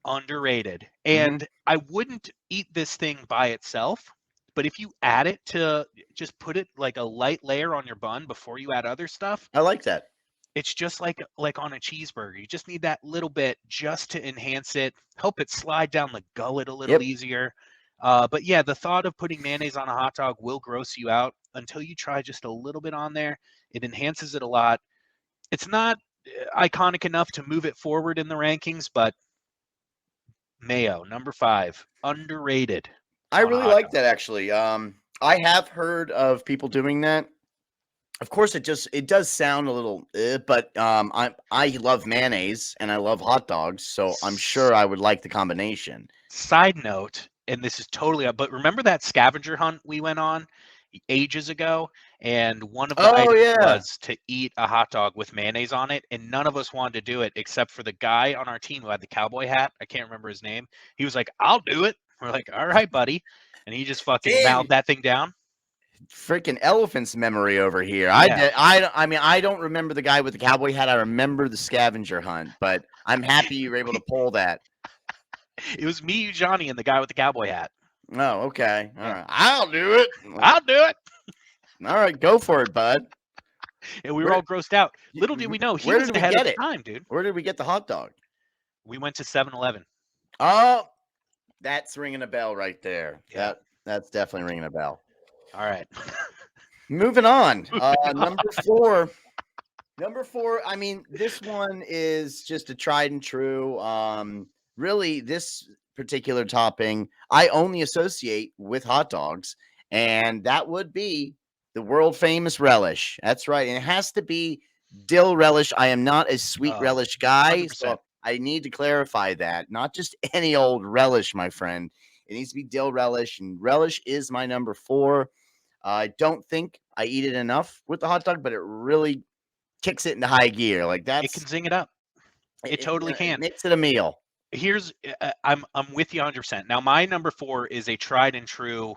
underrated. Mhm. And I wouldn't eat this thing by itself, but if you add it to just put it like a light layer on your bun before you add other stuff, I like that. it's just like on a cheeseburger. You just need that little bit just to enhance it, help it slide down the gullet a little Yep. easier. But yeah, the thought of putting mayonnaise on a hot dog will gross you out until you try just a little bit on there. It enhances it a lot. It's not iconic enough to move it forward in the rankings, but mayo, number 5, underrated I on a really hot like dog. that actually. I have heard of people doing that. Of course, it does sound a little, but I love mayonnaise and I love hot dogs, so I'm sure I would like the combination. Side note, and this is totally up, but remember that scavenger hunt we went on ages ago? And one of the Oh items yeah, was to eat a hot dog with mayonnaise on it, and none of us wanted to do it except for the guy on our team who had the cowboy hat. I can't remember his name. He was like, "I'll do it." We're like, "All right, buddy," and he just fucking damn, mouthed that thing down. freaking elephant's memory over here. Yeah, I mean, I don't remember the guy with the cowboy hat. I remember the scavenger hunt, but I'm happy you were able to pull that. it was me, Johnny, and the guy with the cowboy hat. Oh, okay. All Yeah, right. I'll do it. Like, I'll do it. all right, go for it, bud. And we were Where all grossed out. Little did we know he where was did we ahead of get his it? time, dude. Where did we get the hot dog? We went to 7-Eleven. Oh, that's ringing a bell right there. Yeah. That's definitely ringing a bell. All right. Moving on. Moving on. Number 4. Number 4, I mean, this one is just a tried and true. Really, this particular topping I only associate with hot dogs, and that would be the world famous relish. That's right. And it has to be dill relish. I am not a sweet Oh, relish guy, 100%. so I need to clarify that. Not just any old relish, my friend. It needs to be dill relish, and relish is my number 4. I don't think I eat it enough with the hot dog, but it really kicks it into high gear. Like It that's can zing it up. It totally it can. makes it a meal. Here's I'm with you 100%. Now my number 4 is a tried and true,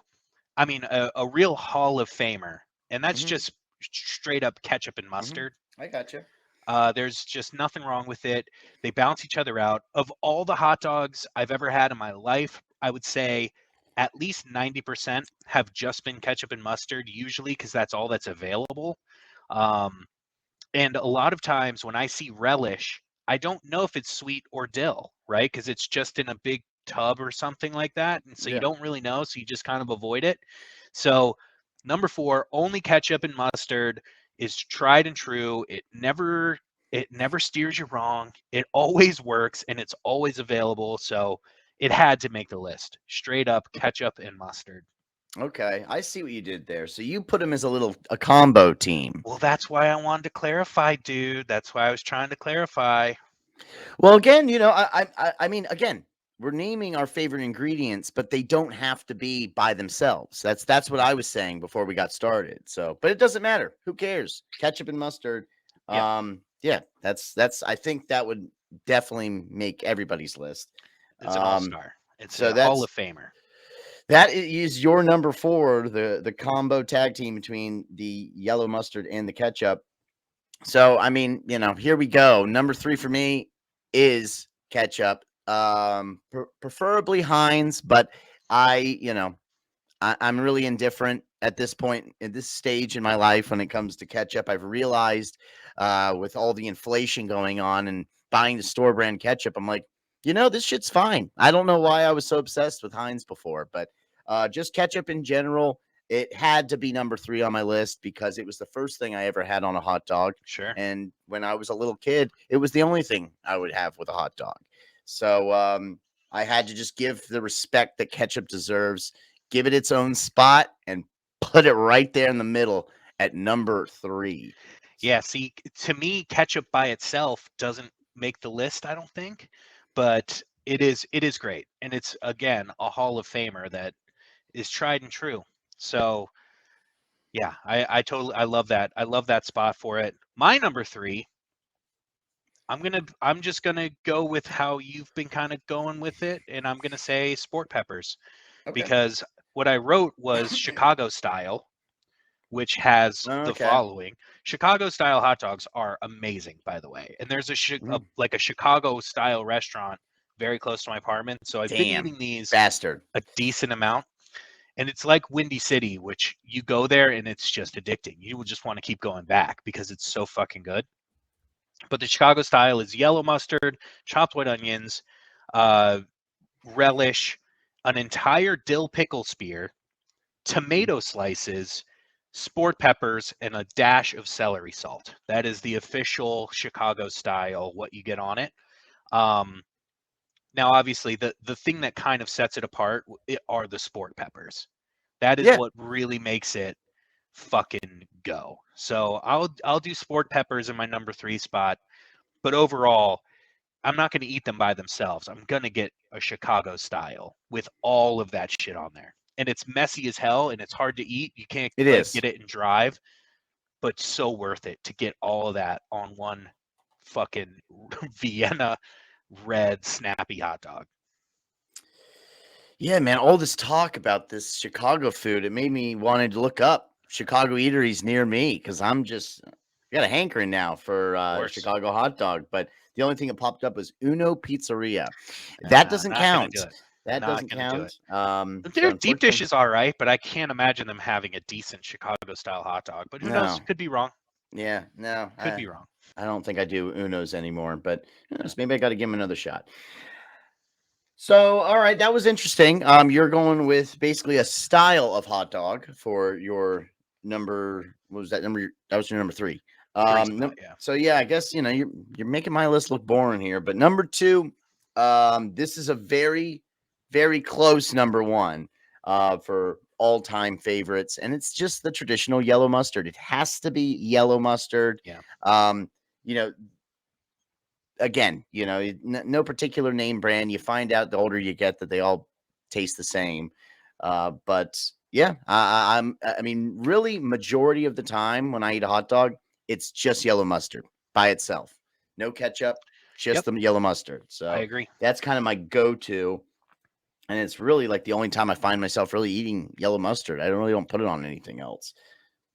I mean a real Hall of Famer, and that's Hmm. just straight up ketchup and Hmm. mustard. I gotcha. There's just nothing wrong with it. They balance each other out. Of all the hot dogs I've ever had in my life, I would say at least 90% have just been ketchup and mustard, usually because that's all that's available. Um, and a lot of times when I see relish, I don't know if it's sweet or dill, right? Because it's just in a big tub or something like that. And so you Yeah. don't really know. So you just kind of avoid it. So, number 4, only ketchup and mustard is tried and true. It never steers you wrong. It always works and it's always available. So it had to make the list. Straight up ketchup and mustard. Okay. I see what you did there. So you put them as a combo team. Well, that's why I wanted to clarify, dude. That's why I was trying to clarify. Well, again, I mean, again, we're naming our favorite ingredients, but they don't have to be by themselves. That's what I was saying before we got started. So, but it doesn't matter. Who cares? Ketchup and mustard. Yeah, Yeah, that's. I think that would definitely make everybody's list. it's an Um, all-star. It's so a Hall that's of Famer. that is your number 4, the combo tag team between the yellow mustard and the ketchup. So, I mean, here we go. Number 3 for me is ketchup. Preferably Heinz, but I, you know, I'm really indifferent at this point, at this stage in my life when it comes to ketchup. I've realized with all the inflation going on and buying the store brand ketchup, I'm like, this shit's fine. I don't know why I was so obsessed with Heinz before, but just ketchup in general, it had to be number 3 on my list because it was the first thing I ever had on a hot dog. Sure. And when I was a little kid, it was the only thing I would have with a hot dog. So I had to just give the respect that ketchup deserves, give it its own spot, and put it right there in the middle at number 3. Yeah, see, to me, ketchup by itself doesn't make the list, I don't think, but it is great, and it's again a Hall of Famer that is tried and true. So yeah, I love that. I love that spot for it. My number 3, I'm just gonna go with how you've been kind of going with it, and I'm gonna say sport peppers Okay. because what I wrote was Chicago style, which has the Okay. following. Chicago style hot dogs are amazing, by the way. And there's Mhm. like a Chicago style restaurant very close to my apartment. So I've been Damn. eating these Bastard. a decent amount. And it's like Windy City, which you go there and it's just addicting. You will just want to keep going back because it's so fucking good. But the Chicago style is yellow mustard, chopped white onions, uh, relish, an entire dill pickle spear, Mhm. tomato slices, sport peppers, and a dash of celery salt. That is the official Chicago style, what you get on it. Um, Now, obviously, the thing that kind of sets it apart are the sport peppers. That is Yeah, what really makes it fucking go. So I'll do sport peppers in my number 3 spot. But overall, I'm not going to eat them by themselves. I'm going to get a Chicago style with all of that shit on there. And it's messy as hell and it's hard to eat. You can't it like is. get it and drive, but so worth it to get all of that on one fucking Vienna red snappy hot dog. Yeah, man, all this talk about this Chicago food, it made me wanted to look up Chicago eateries near me because I got a hankering now for Of course. Chicago hot dog. But the only thing that popped up was Uno Pizzeria. That doesn't Not going to do count. it. That Not doesn't gonna do it. count. So Their deep dish unfortunately, is all right, but I can't imagine them having a decent Chicago style hot dog. But who knows? no. Could be wrong. Yeah, no. Could be wrong. I don't think I do Unos anymore, but who Yeah. knows, maybe I got to give them another shot. So, all right, that was interesting. You're going with basically a style of hot dog for your number. What was that number? That was your number three. Three spot, yeah. So yeah, I guess you're making my list look boring here. But number two, this is a very, very close number one for all time favorites, and it's just the traditional yellow mustard. It has to be yellow mustard. Yeah. Um, you know, again, no particular name brand. You find out the older you get that they all taste the same. But yeah, I mean, really, majority of the time when I eat a hot dog, it's just yellow mustard by itself, no ketchup, just Yep. the yellow mustard. I So agree. that's kind of my go-to, and it's really like the only time I find myself really eating yellow mustard. I don't put it on anything else,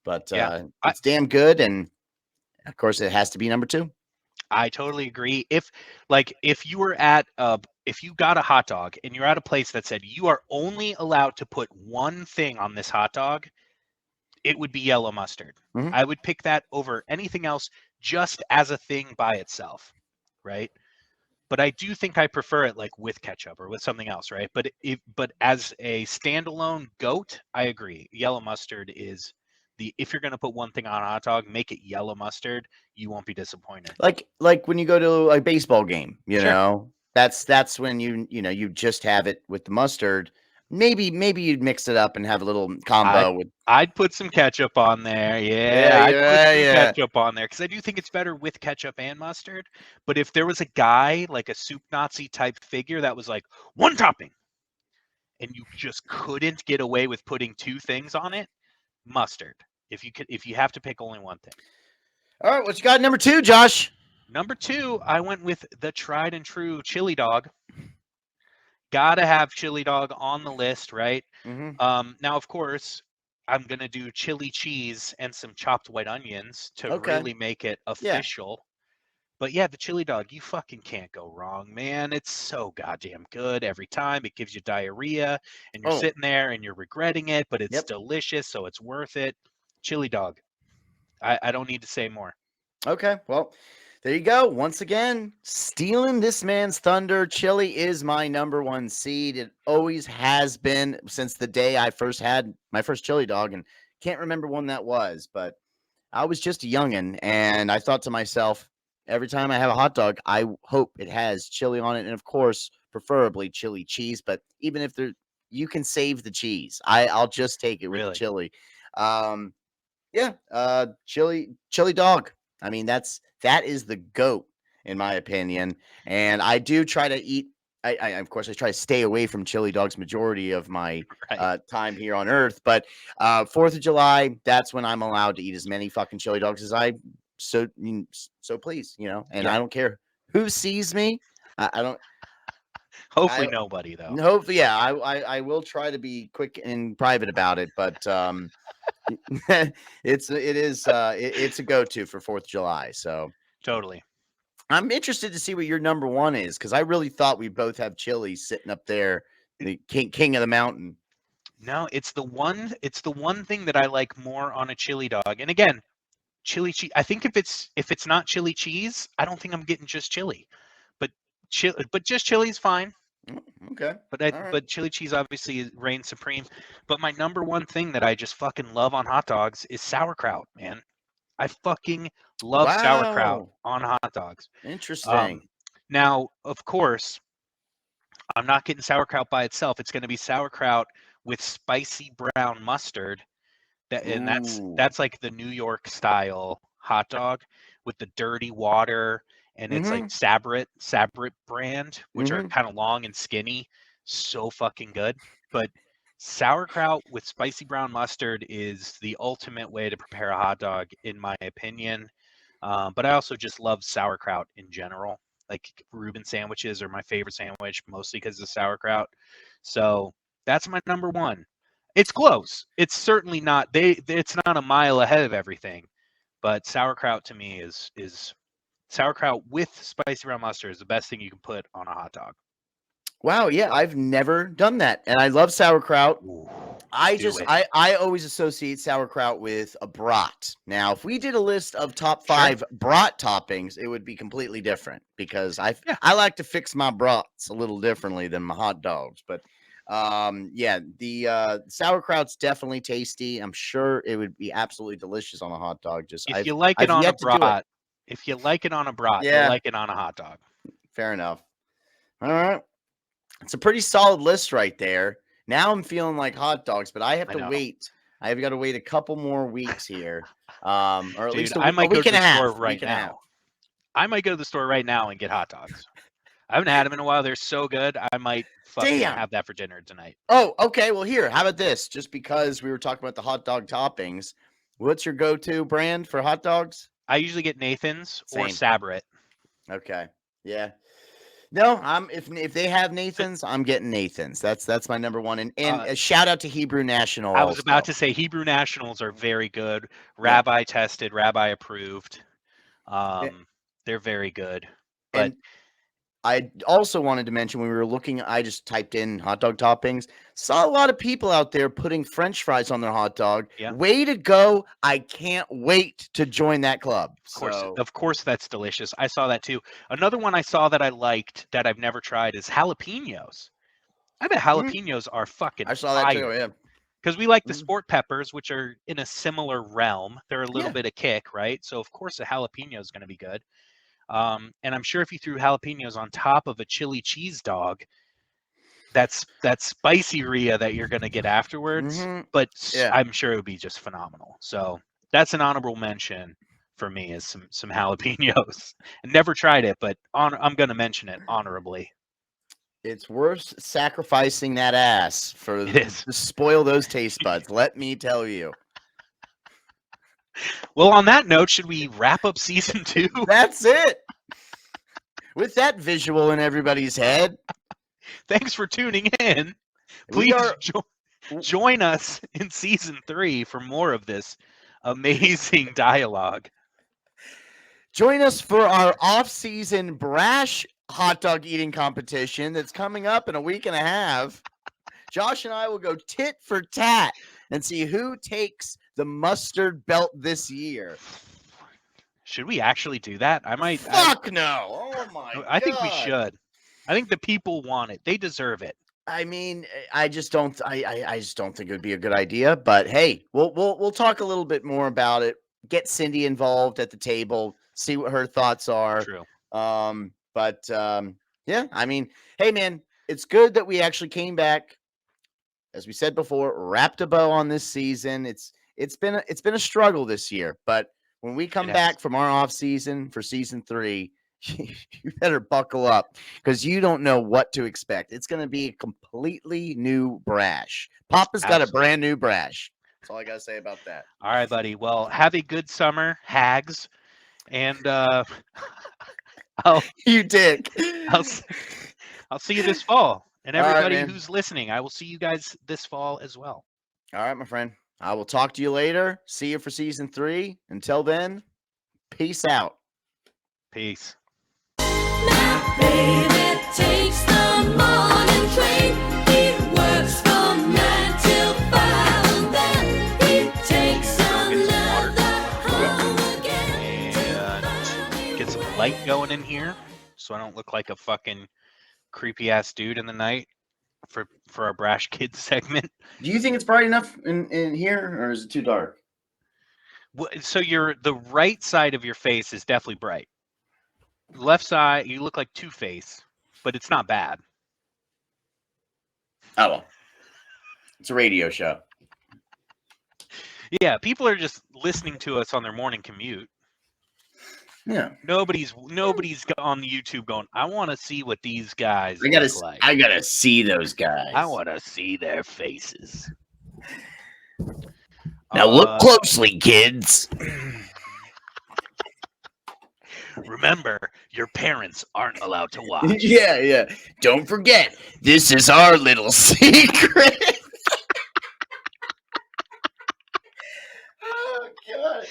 but Yeah. I, it's damn good, and of course, it has to be number two. I totally agree. If you were if you got a hot dog and you're at a place that said you are only allowed to put one thing on this hot dog, it would be yellow mustard. Mhm. I would pick that over anything else just as a thing by itself, right? But I do think I prefer it like with ketchup or with something else, right? But as a standalone goat, I agree. Yellow mustard is if you're going to put one thing on a hot dog, make it yellow mustard. You won't be disappointed. Like when you go to a baseball game, Sure. that's when you just have it with the mustard. Maybe you'd mix it up and have a little I combo with. I'd put some ketchup on there. Yeah, Yeah, I'd put yeah, some yeah. ketchup on there because I do think it's better with ketchup and mustard. But if there was a guy like a soup Nazi type figure that was like one topping, and you just couldn't get away with putting two things on it, mustard. If you have to pick only one thing. All right, what you got number two, Josh? Number two, I went with the tried and true chili dog. Gotta have chili dog on the list, right? Mm-hmm. Now, of course, I'm gonna do chili cheese and some chopped white onions to Okay. really make it Yeah. official. But yeah, the chili dog, you fucking can't go wrong, man. It's so goddamn good every time. It gives you diarrhea, and you're Oh, sitting there and you're regretting it, but it's yep. delicious, so it's worth it. Chili dog. I don't need to say more. Okay. Well, there you go. Once again, stealing this man's thunder. Chili is my number one seed. It always has been since the day I first had my first chili dog, and can't remember when that was, but I was just a youngin, and I thought to myself, every time I have a hot dog, I hope it has chili on it, and of course, preferably chili cheese. But even if you can save the cheese, I'll just take it with the Really. chili. Um, yeah, chili dog. I mean, that is the goat in my opinion, and I do try to eat. I of course I try to stay away from chili dogs majority of my Right. time here on Earth, but 4th of July, that's when I'm allowed to eat as many fucking chili dogs as I so please, and Yeah. I don't care who sees me. I don't. Hopefully I nobody though. hopefully, yeah, I will try to be quick and private about it, but it's a go-to for 4th of July. So Totally. I'm interested to see what your number one is because I really thought we both have chili sitting up there, the king of the mountain. No, it's the one thing that I like more on a chili dog. And again, chili cheese. I think if it's not chili cheese, I don't think I'm getting just chili. But but just chili is fine. Mm, okay, all right. But chili cheese obviously reigns supreme. But my number one thing that I just fucking love on hot dogs is sauerkraut, man. I fucking love sauerkraut Wow, on hot dogs. interesting. Um, Now, of course, I'm not getting sauerkraut by itself. It's going to be sauerkraut with spicy brown mustard. And that's Ooh, that's like the New York style hot dog with the dirty water, and it's like mm-hmm, Sabrit brand, which are mm-hmm. kind of long and skinny. So fucking good. But sauerkraut with spicy brown mustard is the ultimate way to prepare a hot dog, in my opinion. But I also just love sauerkraut in general. Like Reuben sandwiches are my favorite sandwich, mostly because of sauerkraut. So that's my number one. It's close. It's certainly not it's not a mile ahead of everything, but sauerkraut to me is sauerkraut with spicy brown mustard is the best thing you can put on a hot dog. Wow, yeah, I've never done that, and I love sauerkraut. Ooh, I do just it. I always associate sauerkraut with a brat. Now, if we did a list of top Sure. 5 brat toppings, it would be completely different because Yeah. I like to fix my brats a little differently than my hot dogs. But yeah, the sauerkraut's definitely tasty. I'm sure it would be absolutely delicious on a hot dog. Just If you like it I've on a yet to do it. brat, if you like it on a brat, you'll Yeah, like it on a hot dog. fair enough. All right. It's a pretty solid list right there. Now I'm feeling like hot dogs, but I have I to know. wait. I've got to wait a couple more weeks here, or at Dude, least I a might go week to and the a store half. right Week and a half. now. I might go to the store right now and get hot dogs. I haven't had them in a while. They're so good. I might fucking Damn. have that for dinner tonight. Oh, okay. Well, here. How about this? Just because we were talking about the hot dog toppings, what's your go-to brand for hot dogs? I usually get Nathan's or Same. Sabret. Okay. Yeah. No, I'm if they have So, Nathan's, I'm getting Nathan's. That's my number one. And a shout out to Hebrew National I was about also. to say Hebrew Nationals are very good. Yeah. Rabbi tested, rabbi approved. A- They're very good. But And I also wanted to mention when we were looking, I just typed in hot dog toppings. Saw a lot of people out there putting French fries on their hot dog. yeah, Way to go. I can't wait to join that club. So, of course that's delicious. I saw that too. Another one I saw that I liked that I've never tried is jalapenos. I bet mm, jalapenos are fucking I saw that too. fire. Yeah. Because we like the Mm, sport peppers, which are in a similar realm. They're a little yeah. bit of kick, right? So of course a jalapeno is going to be good. And I'm sure if you threw jalapenos on top of a chili cheese dog, that's spicy Rhea that you're going to get afterwards. Hmm. But Yeah. I'm sure it would be just phenomenal. So that's an honorable mention for me is some jalapenos. Never tried it, but I'm going to mention it honorably. It's worth sacrificing that ass for It is. to spoil those taste buds. Let me tell you. Well, on that note, should we wrap up season 2? That's it. With that visual in everybody's head, Thanks for tuning in. we Please are join us in season 3 for more of this amazing dialogue. join us for our off-season brash hot dog eating competition that's coming up in a week and a half. Josh and I will go tit for tat and see who takes the mustard belt this year. Should we actually do that? Fuck no. Oh my I God. think we should. I think the people want it. They deserve it. I mean, I just don't. I just don't think it would be a good idea. But hey, we'll talk a little bit more about it. Get Cindy involved at the table. See what her thoughts are. True. Yeah. I mean, hey man, it's good that we actually came back. As we said before, wrapped a bow on this season. It's been a struggle this year, but when we come back from our off season for season 3, you better buckle up because you don't know what to expect. It's going to be a completely new brash. Papa's got a brand new brash. That's all I got to say about that. All right, buddy. Well, have a good summer, hags, and you dick. I'll see you this fall. And everybody right, who's listening, I will see you guys this fall as well. All right, my friend. I will talk to you later. See you for season 3. Until then, peace out. Peace. Now, baby takes the morning train. He works from 9 till 5, and then he takes another home again. And get some light going in here so I don't look like a fucking creepy ass dude in the night for our Brash Kids segment. Do you think it's bright enough in here, or is it too dark? So the right side of your face is definitely bright. Left side, you look like Two-Face, but it's not bad. Oh, well. It's a radio show. Yeah, people are just listening to us on their morning commute. Yeah. Nobody's on YouTube going, I want to see what these guys look like. I gotta see those guys. I want to see their faces. Now look closely, kids. Remember, your parents aren't allowed to watch. Yeah. Don't forget, this is our little secret. Oh, God.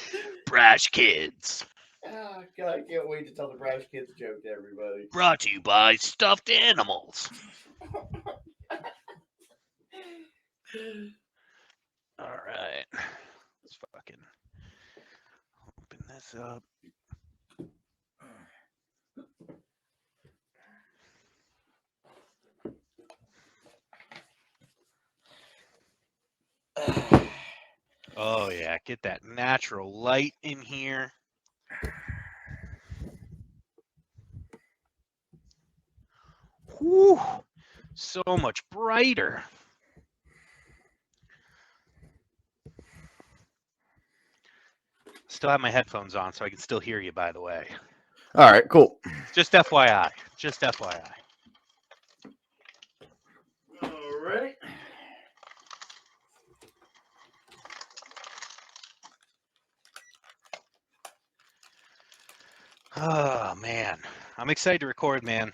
Brash Kids. Oh. God, I can't wait to tell the Brash Kids joke to everybody. Brought to you by stuffed animals. All right. Let's fucking open this up. Oh, yeah. Get that natural light in here. Whew. So much brighter. Still have my headphones on, so I can still hear you, by the way. All right, cool. Just FYI. Just FYI. All right. Oh, man. I'm excited to record, man.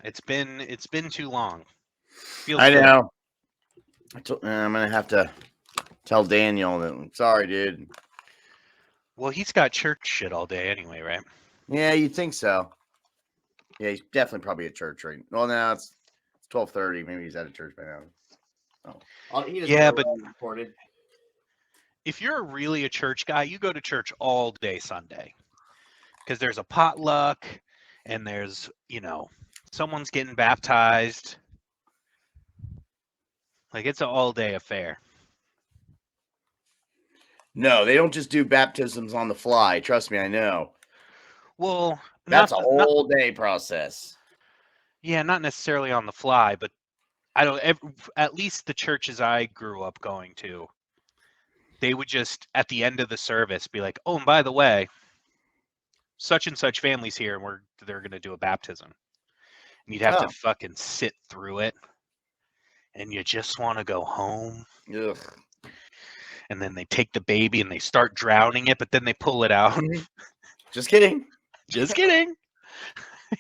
It's been too long. Feels I good. know. I'm gonna have to tell Daniel that I'm sorry, dude. Well, he's got church shit all day anyway, right? Yeah, you'd think so. Yeah, he's definitely probably at church right. Well, now it's 12:30. Maybe he's at a church by now. Oh, he doesn't Yeah, know but when I recorded. if you're really a church guy, you go to church all day Sunday because there's a potluck and there's, someone's getting baptized. Like it's an all day affair. No, they don't just do baptisms on the fly. Trust me, I know. Well, That's a not whole day process. not necessarily on the fly, but I don't. At least the churches I grew up going to, they would just at the end of the service be like, "Oh, and by the way, such and such family's here, and they're gonna do a baptism." And you'd have to fucking sit through it, and you just want to go home. Ugh. And then they take the baby and they start drowning it, but then they pull it out. Just kidding. Just kidding.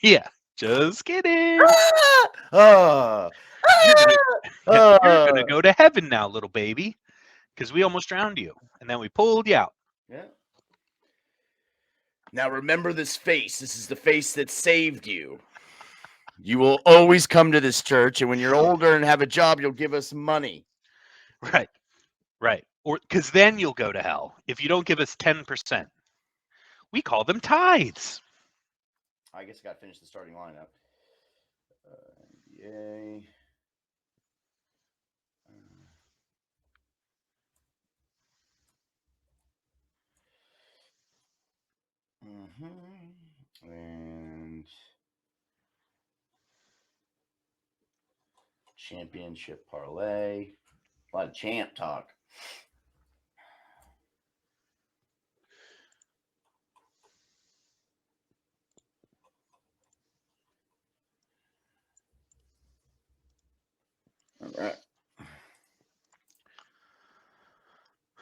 Yeah, just kidding. Oh. You're gonna go to heaven now, little baby, because we almost drowned you, and then we pulled you out. Yeah. Now remember this face. This is the face that saved you. You will always come to this church, and when you're older and have a job, you'll give us money. Right. Or because then you'll go to hell if you don't give us 10%. We call them tithes. I guess I got to finish the starting lineup. Yay. And championship parlay. A lot of champ talk. All right.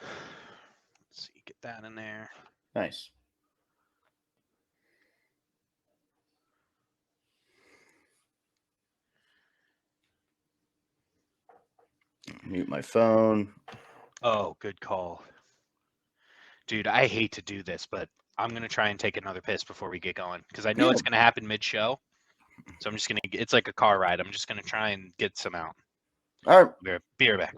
Let's see, get that in there. Nice. Mute my phone. Oh, good call. Dude, I hate to do this, but I'm going to try and take another piss before we get going because I know it's going to happen mid-show. So I'm just going to, it's like a car ride. I'm just going to try and get some out. All right. Be right back.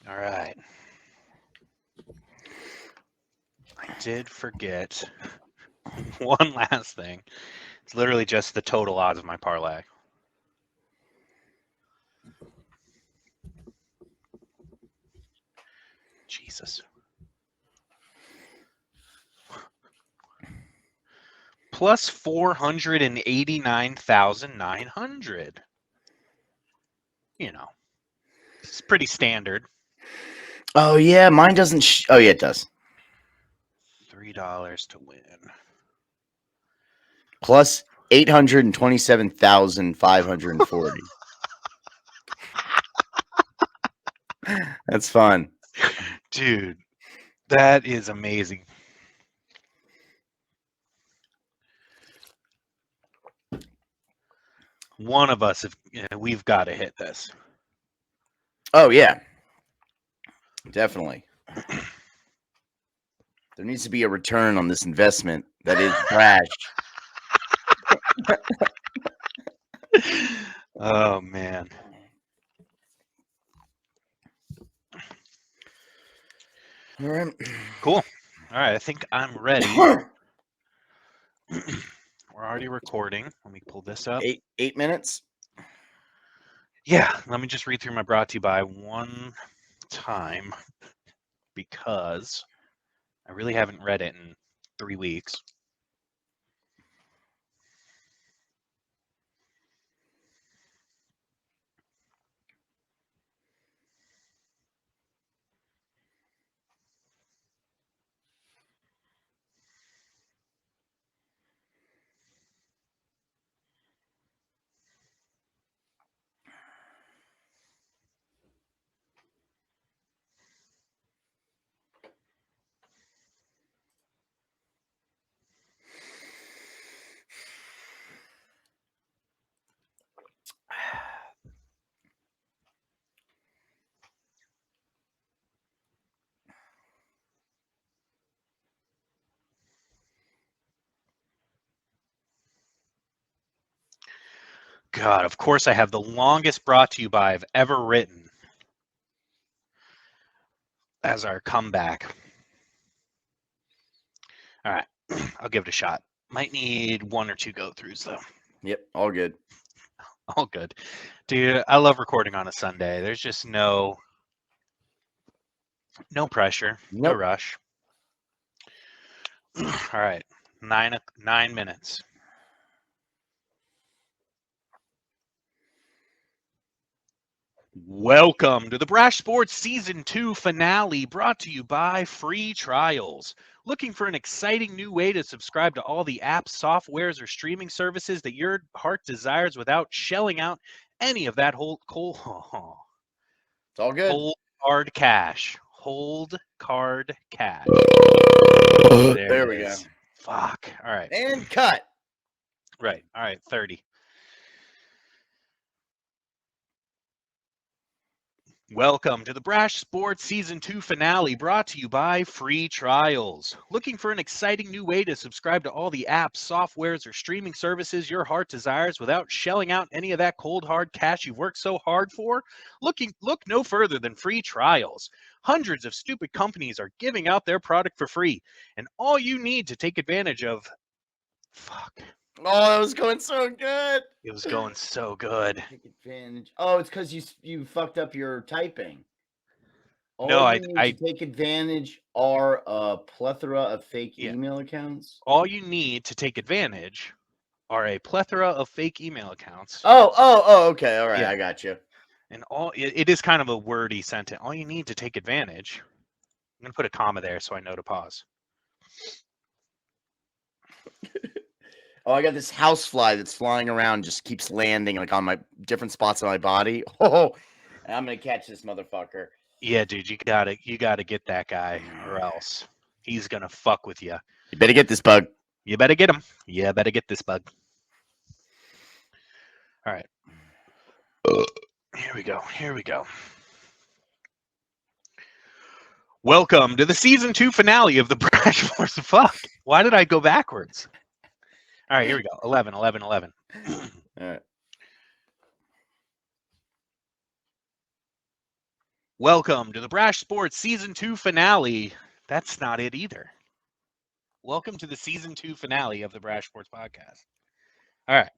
All right. I did forget One last thing. It's literally just the total odds of my parlay. Jesus. Plus 489,900. You know, it's pretty standard. Oh yeah, mine doesn't. Oh yeah, it does. $3 to win. Plus 827,540. That's fun. Dude, that is amazing. One of us, we've got to hit this. Oh yeah, definitely. There needs to be a return on this investment that is BRASH. Oh man. All right. Cool. All right, I think I'm ready. We're already recording. Let me pull this up. 8 minutes. Yeah, let me just read through my brought to you by one time because I really haven't read it in 3 weeks. God, of course I have the longest brought to you by I've ever written as our comeback. All right, I'll give it a shot. Might need 1 or 2 go-throughs though. Yep, all good. All good. Dude, I love recording on a Sunday. There's just no pressure, no Nope. rush. All right, 9 minutes. Welcome to the Brash Sports Season 2 finale, brought to you by Free Trials. Looking for an exciting new way to subscribe to all the apps, softwares, or streaming services that your heart desires without shelling out any of that It's all good. Hold card cash. Hold card cash. There we go. Fuck. All right. And cut. Right. All right. 30. Welcome to the Brash Sports Season 2 finale, brought to you by Free Trials. Looking for an exciting new way to subscribe to all the apps, softwares, or streaming services your heart desires without shelling out any of that cold hard cash you've worked so hard for? Look no further than Free Trials. Hundreds of stupid companies are giving out their product for free, and all you need to take advantage of... Fuck. Oh, that was going so good. It was going so good. Take advantage. Oh, it's because you fucked up your typing. All No, you need to take advantage are a plethora of fake email accounts. All you need to take advantage are a plethora of fake email accounts. Oh, okay. All right, Yeah. I got you. And it is kind of a wordy sentence. All you need to take advantage. I'm gonna put a comma there so I know to pause. Oh, I got this housefly that's flying around, just keeps landing like on my different spots on my body. Oh, and I'm gonna catch this motherfucker. Yeah, dude, you gotta get that guy, or else he's gonna fuck with you. You better get this bug. You better get him. You better get this bug. All right. Here we go. Here we go. Welcome to the Season 2 finale of the Brash Force. Fuck. Why did I go backwards? All right, here we go. 11. All right. Welcome to the Brash Sports Season 2 finale. That's not it either. Welcome to the season 2 finale of the Brash Sports Podcast. All right.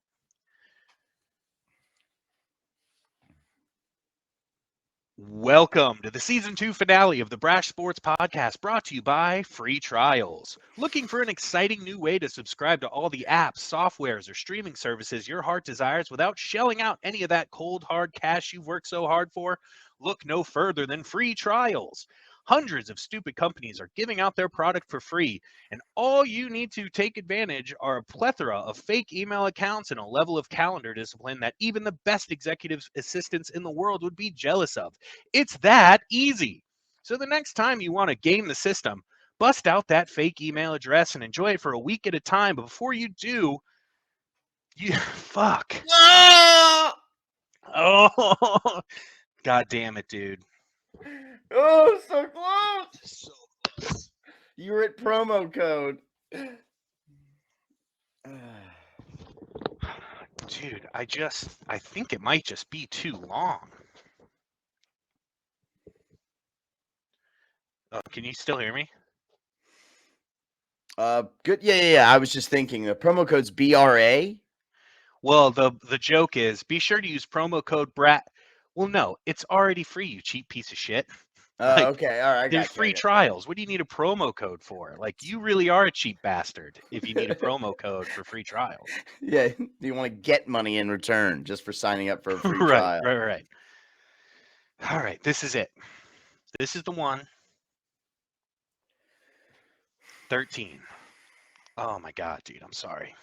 Welcome to the season 2 finale of the Brash Sports Podcast, brought to you by Free Trials. Looking for an exciting new way to subscribe to all the apps, softwares, or streaming services your heart desires without shelling out any of that cold, hard cash you've worked so hard for? Look no further than Free Trials. Hundreds of stupid companies are giving out their product for free, and all you need to take advantage are a plethora of fake email accounts and a level of calendar discipline that even the best executive assistants in the world would be jealous of. It's that easy. So the next time you want to game the system, bust out that fake email address and enjoy it for a week at a time. But before you do, fuck. Ah! Oh, god damn it, dude. Oh, so close. So You were at promo code. dude, I think it might just be too long. Oh, can you still hear me? Good. Yeah. I was just thinking the promo code's BRA. Well, the joke is be sure to use promo code BRAT. Well, no, it's already free, you cheap piece of shit. Like, Okay. All right. I there's got free trials. What do you need a promo code for? Like, you really are a cheap bastard if you need a promo code for free trials. Yeah. You want to get money in return just for signing up for a free Right. trial. All right, this is it. This is the one. 13. Oh my god, dude, I'm sorry.